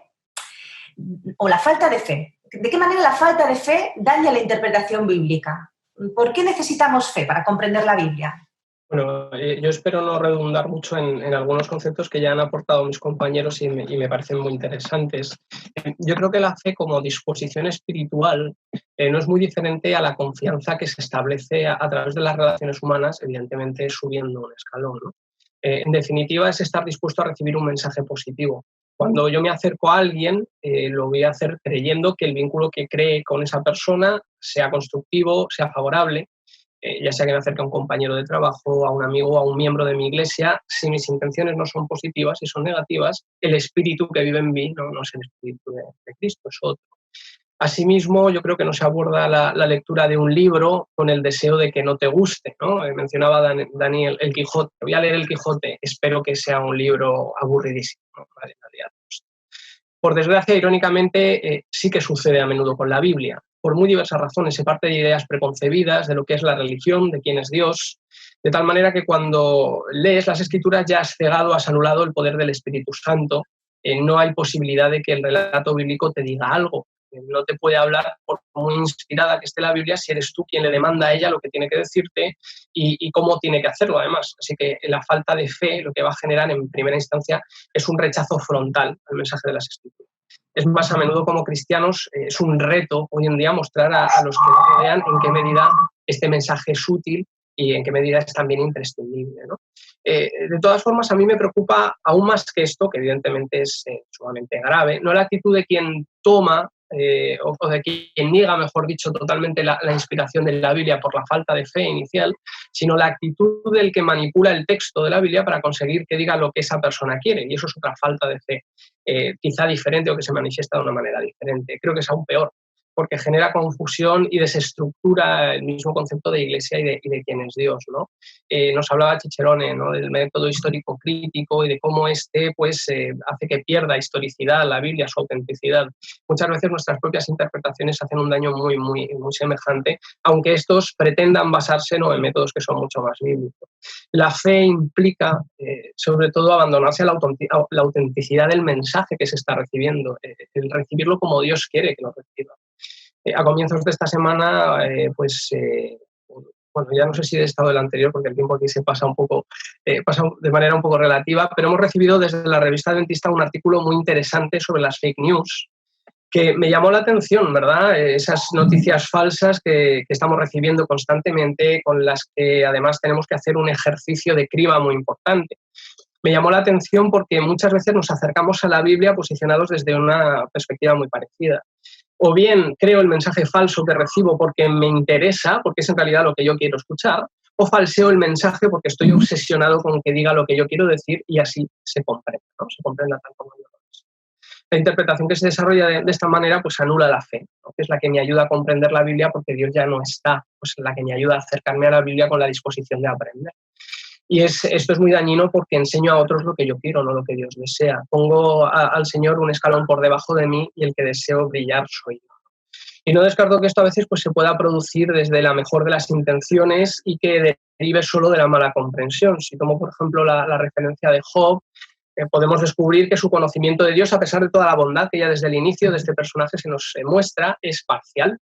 o la falta de fe, de qué manera la falta de fe daña la interpretación bíblica? ¿Por qué necesitamos fe para comprender la Biblia? Bueno, yo espero no redundar mucho en algunos conceptos que ya han aportado mis compañeros y me parecen muy interesantes. Yo creo que la fe como disposición espiritual no es muy diferente a la confianza que se establece a través de las relaciones humanas, evidentemente subiendo un escalón, ¿no? En definitiva, es estar dispuesto a recibir un mensaje positivo. Cuando yo me acerco a alguien, lo voy a hacer creyendo que el vínculo que cree con esa persona sea constructivo, sea favorable. Ya sea que me acerque a un compañero de trabajo, a un amigo, a un miembro de mi iglesia, si mis intenciones no son positivas y son negativas, el espíritu que vive en mí no es el espíritu de Cristo, es otro. Asimismo, yo creo que no se aborda la lectura de un libro con el deseo de que no te guste, ¿no? Mencionaba Daniel el Quijote. Voy a leer el Quijote, espero que sea un libro aburridísimo, ¿no? Vale, por desgracia, irónicamente, sí que sucede a menudo con la Biblia. Por muy diversas razones, se parte de ideas preconcebidas de lo que es la religión, de quién es Dios, de tal manera que cuando lees las Escrituras ya has cegado, has anulado el poder del Espíritu Santo. No hay posibilidad de que el relato bíblico te diga algo. No te puede hablar, por muy inspirada que esté la Biblia, si eres tú quien le demanda a ella lo que tiene que decirte y cómo tiene que hacerlo, además. Así que la falta de fe lo que va a generar en primera instancia es un rechazo frontal al mensaje de las Escrituras. Es más, a menudo como cristianos es un reto hoy en día mostrar a los que nos rodean en qué medida este mensaje es útil y en qué medida es también imprescindible, ¿no? De todas formas, a mí me preocupa aún más que esto, que evidentemente es sumamente grave, no la actitud de quien toma o de quien niega, mejor dicho, totalmente la inspiración de la Biblia por la falta de fe inicial, sino la actitud del que manipula el texto de la Biblia para conseguir que diga lo que esa persona quiere, y eso es otra falta de fe, quizá diferente o que se manifiesta de una manera diferente. Creo que es aún peor, porque genera confusión y desestructura el mismo concepto de iglesia y de quién es Dios, ¿no? Nos hablaba Cicerone, ¿no?, del método histórico crítico y de cómo pues, hace que pierda historicidad la Biblia, su autenticidad. Muchas veces nuestras propias interpretaciones hacen un daño muy, muy, muy semejante, aunque estos pretendan basarse, ¿no?, en métodos que son mucho más bíblicos. La fe implica, sobre todo, abandonarse a la autenticidad del mensaje que se está recibiendo, el recibirlo como Dios quiere que lo reciba. A comienzos de esta semana, bueno, ya no sé si de esta o del anterior, porque el tiempo aquí se pasa pasa de manera un poco relativa, pero hemos recibido desde la revista Adventista un artículo muy interesante sobre las fake news, que me llamó la atención, ¿verdad? Esas noticias falsas que estamos recibiendo constantemente, con las que además tenemos que hacer un ejercicio de criba muy importante. Me llamó la atención porque muchas veces nos acercamos a la Biblia posicionados desde una perspectiva muy parecida. O bien creo el mensaje falso que recibo porque me interesa, porque es en realidad lo que yo quiero escuchar, o falseo el mensaje porque estoy obsesionado con que diga lo que yo quiero decir y así se comprenda, ¿no? Se comprenda tal como yo lo deseo. La interpretación que se desarrolla de esta manera pues anula la fe, ¿no?, que es la que me ayuda a comprender la Biblia, porque Dios ya no está, pues la que me ayuda a acercarme a la Biblia con la disposición de aprender. Y esto es muy dañino porque enseño a otros lo que yo quiero, no lo que Dios desea. Pongo al Señor un escalón por debajo de mí y el que deseo brillar soy yo. Y no descarto que esto a veces pues, se pueda producir desde la mejor de las intenciones y que derive solo de la mala comprensión. Si tomo, por ejemplo, la referencia de Job, podemos descubrir que su conocimiento de Dios, a pesar de toda la bondad que ya desde el inicio de este personaje se nos muestra, es parcial.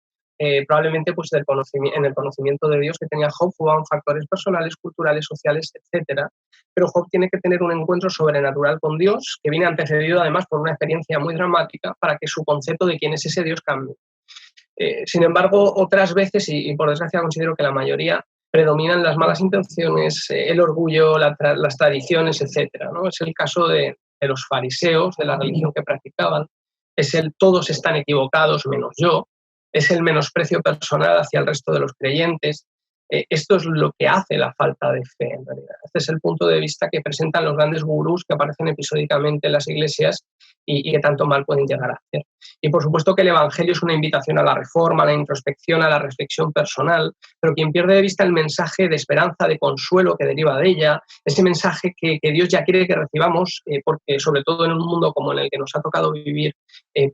Probablemente pues, en el conocimiento de Dios que tenía Job jugaban factores personales, culturales, sociales, etc. Pero Job tiene que tener un encuentro sobrenatural con Dios, que viene antecedido además por una experiencia muy dramática para que su concepto de quién es ese Dios cambie. Sin embargo, otras veces, y por desgracia considero que la mayoría, predominan las malas intenciones, el orgullo, las tradiciones, etc., ¿no? Es el caso de los fariseos, de la religión que practicaban, es el todos están equivocados menos yo, es el menosprecio personal hacia el resto de los creyentes. Esto es lo que hace la falta de fe, en realidad. Este es el punto de vista que presentan los grandes gurús que aparecen episódicamente en las iglesias y que tanto mal pueden llegar a hacer. Y por supuesto que el Evangelio es una invitación a la reforma, a la introspección, a la reflexión personal, pero quien pierde de vista el mensaje de esperanza, de consuelo que deriva de ella, ese mensaje que Dios ya quiere que recibamos, porque sobre todo en un mundo como en el que nos ha tocado vivir,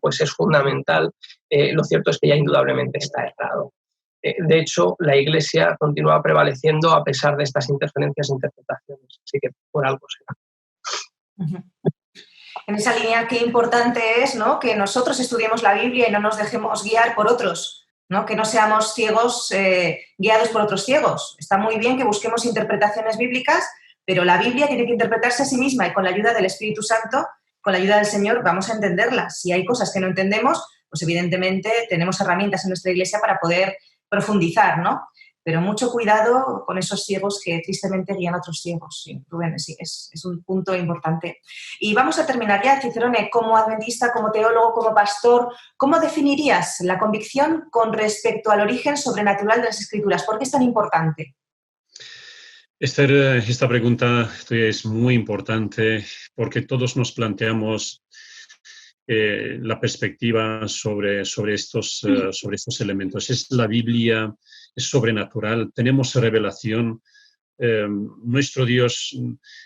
pues es fundamental, lo cierto es que ya indudablemente está errado. De hecho, la Iglesia continúa prevaleciendo a pesar de estas interferencias e interpretaciones, así que por algo será. En esa línea, qué importante es, ¿no?, que nosotros estudiemos la Biblia y no nos dejemos guiar por otros, ¿no?, que no seamos ciegos guiados por otros ciegos. Está muy bien que busquemos interpretaciones bíblicas, pero la Biblia tiene que interpretarse a sí misma y con la ayuda del Espíritu Santo, con la ayuda del Señor, vamos a entenderla. Si hay cosas que no entendemos, pues evidentemente tenemos herramientas en nuestra Iglesia para poder profundizar, ¿no? Pero mucho cuidado con esos ciegos que tristemente guían a otros ciegos. Sí, Rubén, sí, es un punto importante. Y vamos a terminar ya, Cicerone, como adventista, como teólogo, como pastor, ¿cómo definirías la convicción con respecto al origen sobrenatural de las Escrituras? ¿Por qué es tan importante? Esther, esta pregunta es muy importante porque todos nos planteamos la perspectiva sobre estos elementos. Es la Biblia, es sobrenatural, tenemos revelación. Nuestro Dios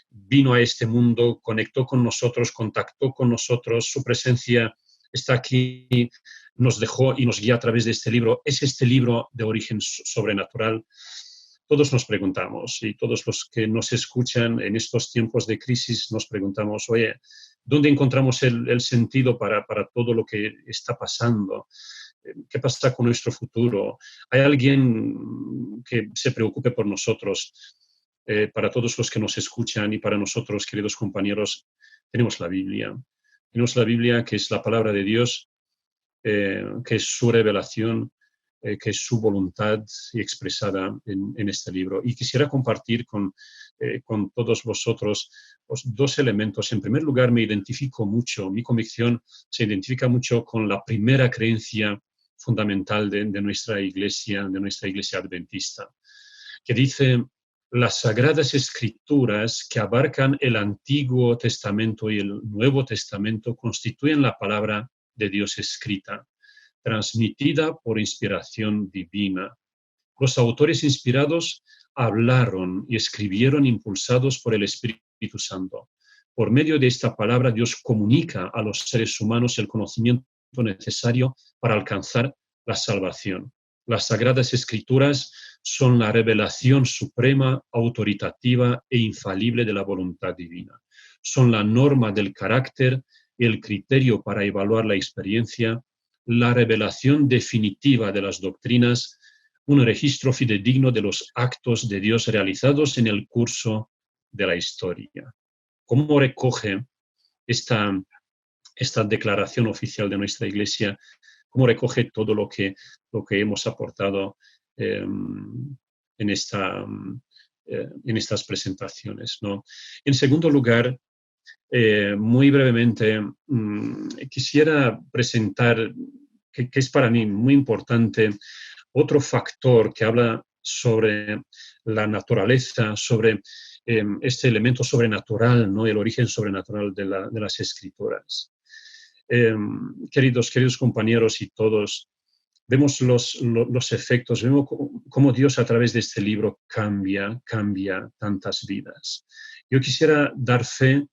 vino a este mundo, conectó con nosotros, contactó con nosotros, su presencia está aquí, nos dejó y nos guía a través de este libro. ¿Es este libro de origen sobrenatural? Todos nos preguntamos, y todos los que nos escuchan en estos tiempos de crisis nos preguntamos, oye, ¿dónde encontramos el sentido para todo lo que está pasando? ¿Qué pasa con nuestro futuro? ¿Hay alguien que se preocupe por nosotros? Para todos los que nos escuchan y para nosotros, queridos compañeros, tenemos la Biblia. Tenemos la Biblia, que es la palabra de Dios, que es su revelación. que es su voluntad expresada en este libro. Y quisiera compartir con todos vosotros pues, dos elementos. En primer lugar, me identifico mucho, mi convicción se identifica mucho con la primera creencia fundamental de nuestra iglesia adventista, que dice: las Sagradas Escrituras, que abarcan el Antiguo Testamento y el Nuevo Testamento, constituyen la palabra de Dios escrita, transmitida por inspiración divina. Los autores inspirados hablaron y escribieron impulsados por el Espíritu Santo. Por medio de esta palabra, Dios comunica a los seres humanos el conocimiento necesario para alcanzar la salvación. Las Sagradas Escrituras son la revelación suprema, autoritativa e infalible de la voluntad divina. Son la norma del carácter y el criterio para evaluar la experiencia, la revelación definitiva de las doctrinas, un registro fidedigno de los actos de Dios realizados en el curso de la historia. ¿Cómo recoge esta declaración oficial de nuestra Iglesia? ¿Cómo recoge todo lo que hemos aportado en estas presentaciones, ¿no? En segundo lugar, muy brevemente, quisiera presentar, que es para mí muy importante, otro factor que habla sobre la naturaleza, sobre este elemento sobrenatural, ¿no? El origen sobrenatural de las Escrituras. Queridos compañeros y todos, vemos los efectos, vemos cómo Dios a través de este libro cambia tantas vidas. Yo quisiera dar fe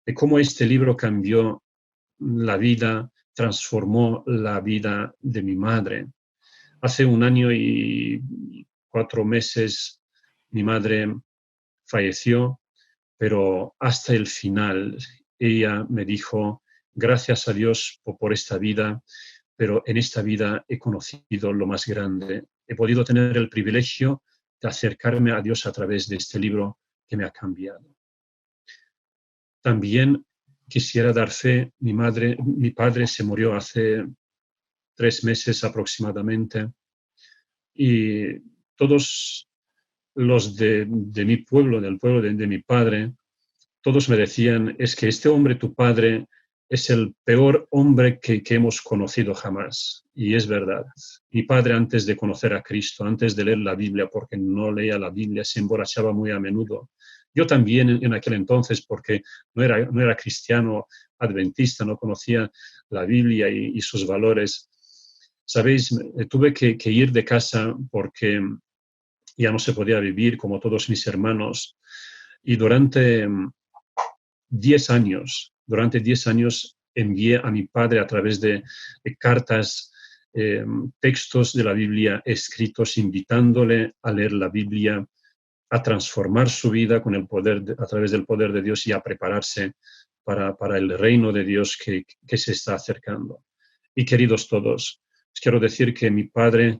de cómo este libro cambió la vida, transformó la vida de mi madre. Hace 1 año y 4 meses mi madre falleció, pero hasta el final ella me dijo: gracias a Dios por esta vida, pero en esta vida he conocido lo más grande. He podido tener el privilegio de acercarme a Dios a través de este libro que me ha cambiado. También quisiera dar fe, mi padre se murió hace 3 meses aproximadamente, y todos los de mi pueblo, del pueblo de mi padre, todos me decían: es que este hombre, tu padre, es el peor hombre que hemos conocido jamás. Y es verdad. Mi padre, antes de conocer a Cristo, antes de leer la Biblia, porque no leía la Biblia, se emborrachaba muy a menudo. Yo también en aquel entonces, porque no era cristiano adventista, no conocía la Biblia y sus valores. Sabéis, tuve que ir de casa porque ya no se podía vivir como todos mis hermanos. Y durante 10 años envié a mi padre a través de cartas, textos de la Biblia escritos, invitándole a leer la Biblia, a transformar su vida con el poder, a través del poder de Dios, y a prepararse para el reino de Dios que se está acercando. Y queridos todos, os quiero decir que mi padre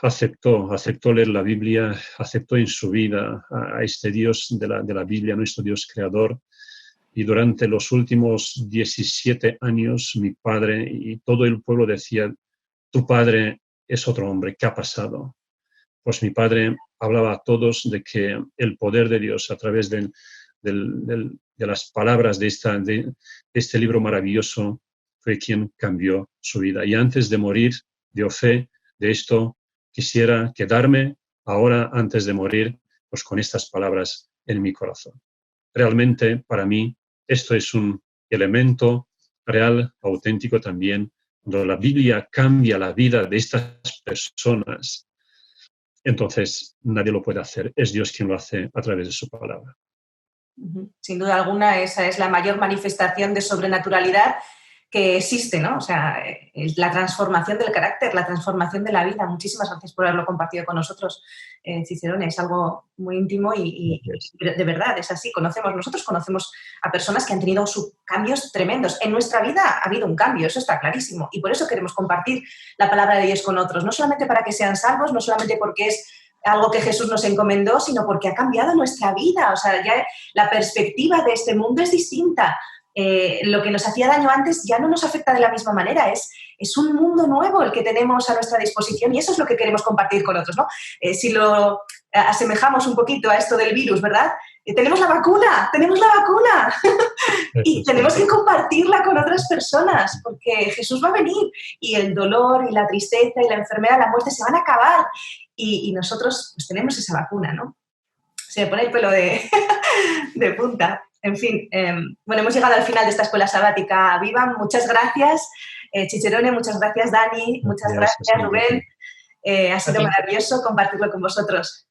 aceptó leer la Biblia, aceptó en su vida a este Dios de la Biblia, nuestro Dios creador. Y durante los últimos 17 años, mi padre y todo el pueblo decía: tu padre es otro hombre, ¿qué ha pasado? Pues mi padre hablaba a todos de que el poder de Dios a través de las palabras de este libro maravilloso fue quien cambió su vida. Y antes de morir, dio fe de esto. Quisiera quedarme ahora, antes de morir, pues con estas palabras en mi corazón. Realmente, para mí, esto es un elemento real, auténtico también, cuando la Biblia cambia la vida de estas personas. Entonces, nadie lo puede hacer. Es Dios quien lo hace a través de su palabra. Sin duda alguna, esa es la mayor manifestación de sobrenaturalidad que existe, ¿no? O sea, la transformación del carácter, la transformación de la vida. Muchísimas gracias por haberlo compartido con nosotros, Cicerone. Es algo muy íntimo y de verdad es así. Nosotros conocemos a personas que han tenido cambios tremendos. En nuestra vida ha habido un cambio, eso está clarísimo. Y por eso queremos compartir la palabra de Dios con otros. No solamente para que sean salvos, no solamente porque es algo que Jesús nos encomendó, sino porque ha cambiado nuestra vida. O sea, ya la perspectiva de este mundo es distinta. Lo que nos hacía daño antes ya no nos afecta de la misma manera. Es es un mundo nuevo el que tenemos a nuestra disposición y eso es lo que queremos compartir con otros, ¿no? Si lo asemejamos un poquito a esto del virus, ¿verdad? Tenemos la vacuna y tenemos que compartirla con otras personas porque Jesús va a venir y el dolor y la tristeza y la enfermedad, la muerte se van a acabar y nosotros pues tenemos esa vacuna, ¿no? Se me pone el pelo de punta. En fin, bueno, hemos llegado al final de esta escuela sabática viva. Muchas gracias, Cicerone, muchas gracias, Dani, muchas gracias, Rubén. Ha sido maravilloso compartirlo con vosotros.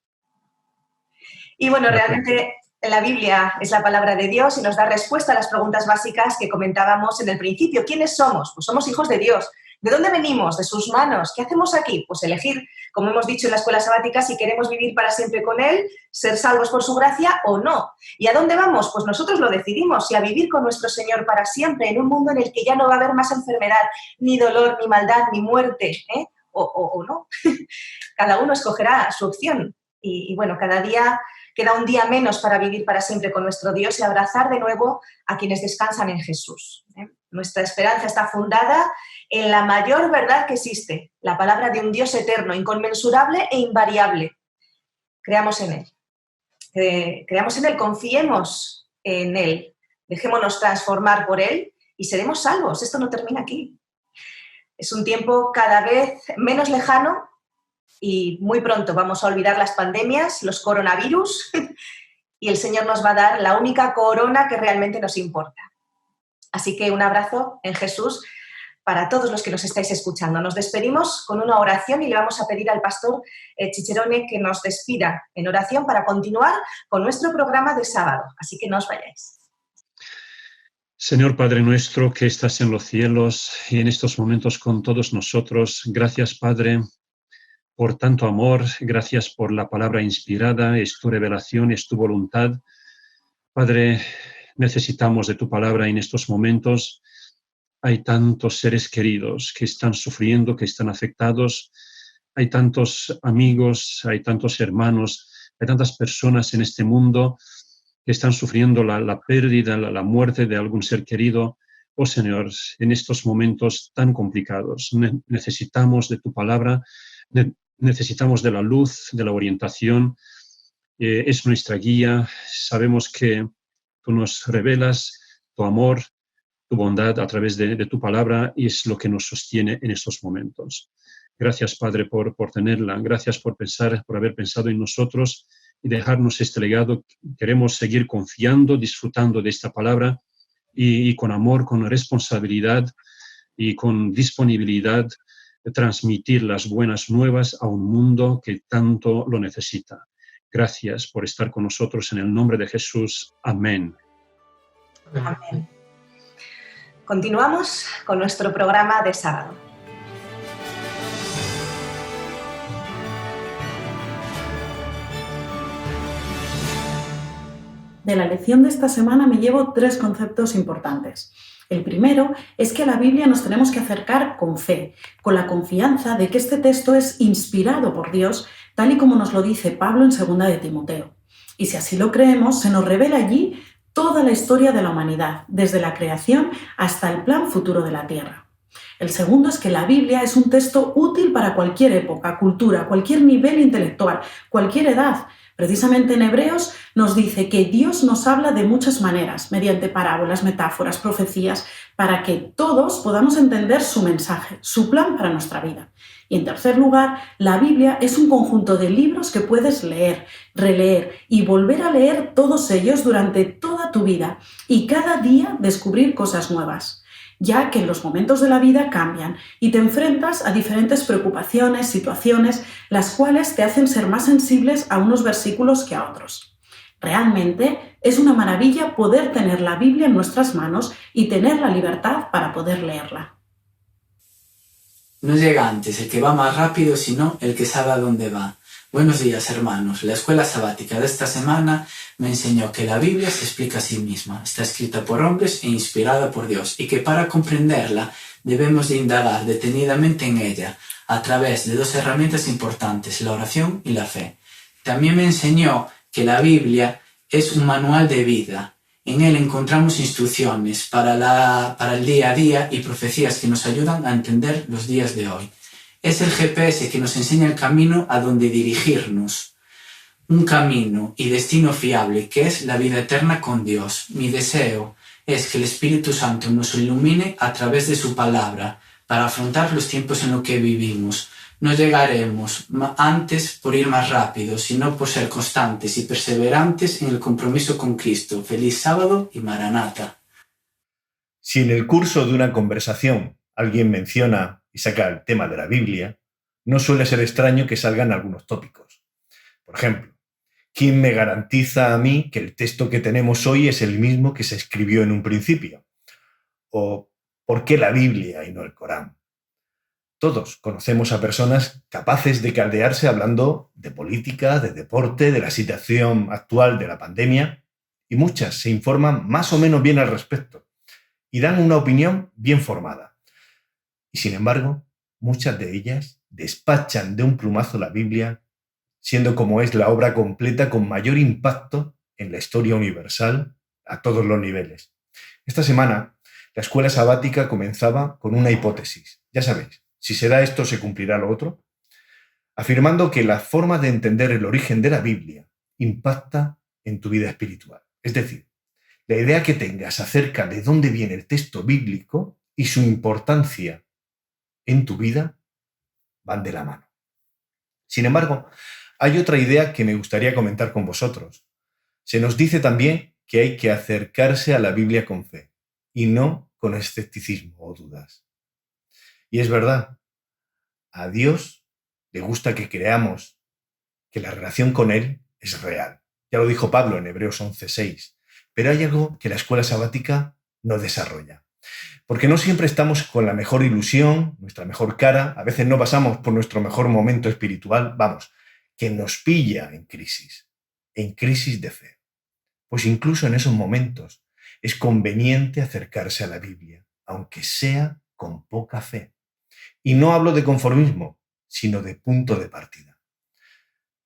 Y bueno, realmente la Biblia es la palabra de Dios y nos da respuesta a las preguntas básicas que comentábamos en el principio. ¿Quiénes somos? Pues somos hijos de Dios. ¿De dónde venimos? De sus manos. ¿Qué hacemos aquí? Pues elegir, como hemos dicho en la escuela sabática, si queremos vivir para siempre con Él, ser salvos por su gracia o no. ¿Y a dónde vamos? Pues nosotros lo decidimos, si a vivir con nuestro Señor para siempre, en un mundo en el que ya no va a haber más enfermedad, ni dolor, ni maldad, ni muerte, o no. Cada uno escogerá su opción. Y bueno, cada día queda un día menos para vivir para siempre con nuestro Dios y abrazar de nuevo a quienes descansan en Jesús. Nuestra esperanza está fundada en la mayor verdad que existe, la palabra de un Dios eterno, inconmensurable e invariable. Creamos en Él, confiemos en Él, dejémonos transformar por Él y seremos salvos. Esto no termina aquí. Es un tiempo cada vez menos lejano y muy pronto vamos a olvidar las pandemias, los coronavirus y el Señor nos va a dar la única corona que realmente nos importa. Así que un abrazo en Jesús para todos los que nos estáis escuchando. Nos despedimos con una oración y le vamos a pedir al pastor Cicerone que nos despida en oración para continuar con nuestro programa de sábado. Así que no os vayáis. Señor Padre nuestro que estás en los cielos y en estos momentos con todos nosotros, gracias Padre por tanto amor, gracias por la palabra inspirada, es tu revelación, es tu voluntad. Padre, necesitamos de tu palabra en estos momentos. Hay tantos seres queridos que están sufriendo, que están afectados. Hay tantos amigos, hay tantos hermanos, hay tantas personas en este mundo que están sufriendo la pérdida, la muerte de algún ser querido. Oh Señor, en estos momentos tan complicados necesitamos de tu palabra, necesitamos de la luz, de la orientación. Es nuestra guía. Sabemos que tú nos revelas tu amor, tu bondad a través de tu palabra y es lo que nos sostiene en estos momentos. Gracias, Padre, por tenerla. Gracias por haber pensado en nosotros y dejarnos este legado. Queremos seguir confiando, disfrutando de esta palabra y con amor, con responsabilidad y con disponibilidad de transmitir las buenas nuevas a un mundo que tanto lo necesita. Gracias por estar con nosotros en el nombre de Jesús. Amén. Amén. Continuamos con nuestro programa de sábado. De la lección de esta semana me llevo 3 conceptos importantes. El primero es que a la Biblia nos tenemos que acercar con fe, con la confianza de que este texto es inspirado por Dios, tal y como nos lo dice Pablo en 2 de Timoteo. Y si así lo creemos, se nos revela allí toda la historia de la humanidad, desde la creación hasta el plan futuro de la Tierra. El segundo es que la Biblia es un texto útil para cualquier época, cultura, cualquier nivel intelectual, cualquier edad. Precisamente en Hebreos nos dice que Dios nos habla de muchas maneras, mediante parábolas, metáforas, profecías, para que todos podamos entender su mensaje, su plan para nuestra vida. Y en tercer lugar, la Biblia es un conjunto de libros que puedes leer, releer y volver a leer todos ellos durante toda tu vida y cada día descubrir cosas nuevas, ya que los momentos de la vida cambian y te enfrentas a diferentes preocupaciones, situaciones, las cuales te hacen ser más sensibles a unos versículos que a otros. Realmente es una maravilla poder tener la Biblia en nuestras manos y tener la libertad para poder leerla. No llega antes el que va más rápido, sino el que sabe a dónde va. Buenos días, hermanos. La escuela sabática de esta semana me enseñó que la Biblia se explica a sí misma, está escrita por hombres e inspirada por Dios, y que para comprenderla debemos de indagar detenidamente en ella, a través de 2 herramientas importantes, la oración y la fe. También me enseñó que la Biblia es un manual de vida, En él encontramos instrucciones para el día a día y profecías que nos ayudan a entender los días de hoy. Es el GPS que nos enseña el camino a donde dirigirnos. Un camino y destino fiable que es la vida eterna con Dios. Mi deseo es que el Espíritu Santo nos ilumine a través de su palabra para afrontar los tiempos en los que vivimos. No llegaremos antes por ir más rápido, sino por ser constantes y perseverantes en el compromiso con Cristo. Feliz sábado y Maranata. Si en el curso de una conversación alguien menciona y saca el tema de la Biblia, no suele ser extraño que salgan algunos tópicos. Por ejemplo, ¿quién me garantiza a mí que el texto que tenemos hoy es el mismo que se escribió en un principio? ¿O por qué la Biblia y no el Corán? Todos conocemos a personas capaces de caldearse hablando de política, de deporte, de la situación actual de la pandemia, y muchas se informan más o menos bien al respecto y dan una opinión bien formada. Y sin embargo, muchas de ellas despachan de un plumazo la Biblia, siendo como es la obra completa con mayor impacto en la historia universal a todos los niveles. Esta semana, la escuela sabática comenzaba con una hipótesis. Ya sabéis, si se da esto, se cumplirá lo otro, afirmando que la forma de entender el origen de la Biblia impacta en tu vida espiritual. Es decir, la idea que tengas acerca de dónde viene el texto bíblico y su importancia en tu vida van de la mano. Sin embargo, hay otra idea que me gustaría comentar con vosotros. Se nos dice también que hay que acercarse a la Biblia con fe y no con escepticismo o dudas. Y es verdad, a Dios le gusta que creamos que la relación con Él es real. Ya lo dijo Pablo en Hebreos 11:6. Pero hay algo que la escuela sabática no desarrolla. Porque no siempre estamos con la mejor ilusión, nuestra mejor cara, a veces no pasamos por nuestro mejor momento espiritual, que nos pilla en crisis de fe. Pues incluso en esos momentos es conveniente acercarse a la Biblia, aunque sea con poca fe. Y no hablo de conformismo, sino de punto de partida.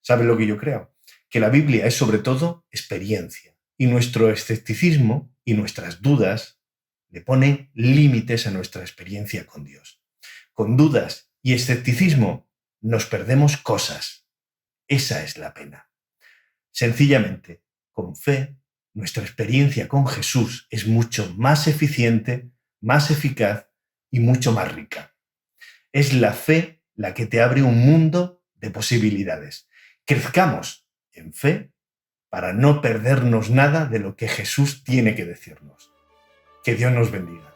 ¿Sabes lo que yo creo? Que la Biblia es sobre todo experiencia, y nuestro escepticismo y nuestras dudas le ponen límites a nuestra experiencia con Dios. Con dudas y escepticismo nos perdemos cosas. Esa es la pena. Sencillamente, con fe, nuestra experiencia con Jesús es mucho más eficiente, más eficaz y mucho más rica. Es la fe la que te abre un mundo de posibilidades. Crezcamos en fe para no perdernos nada de lo que Jesús tiene que decirnos. Que Dios nos bendiga.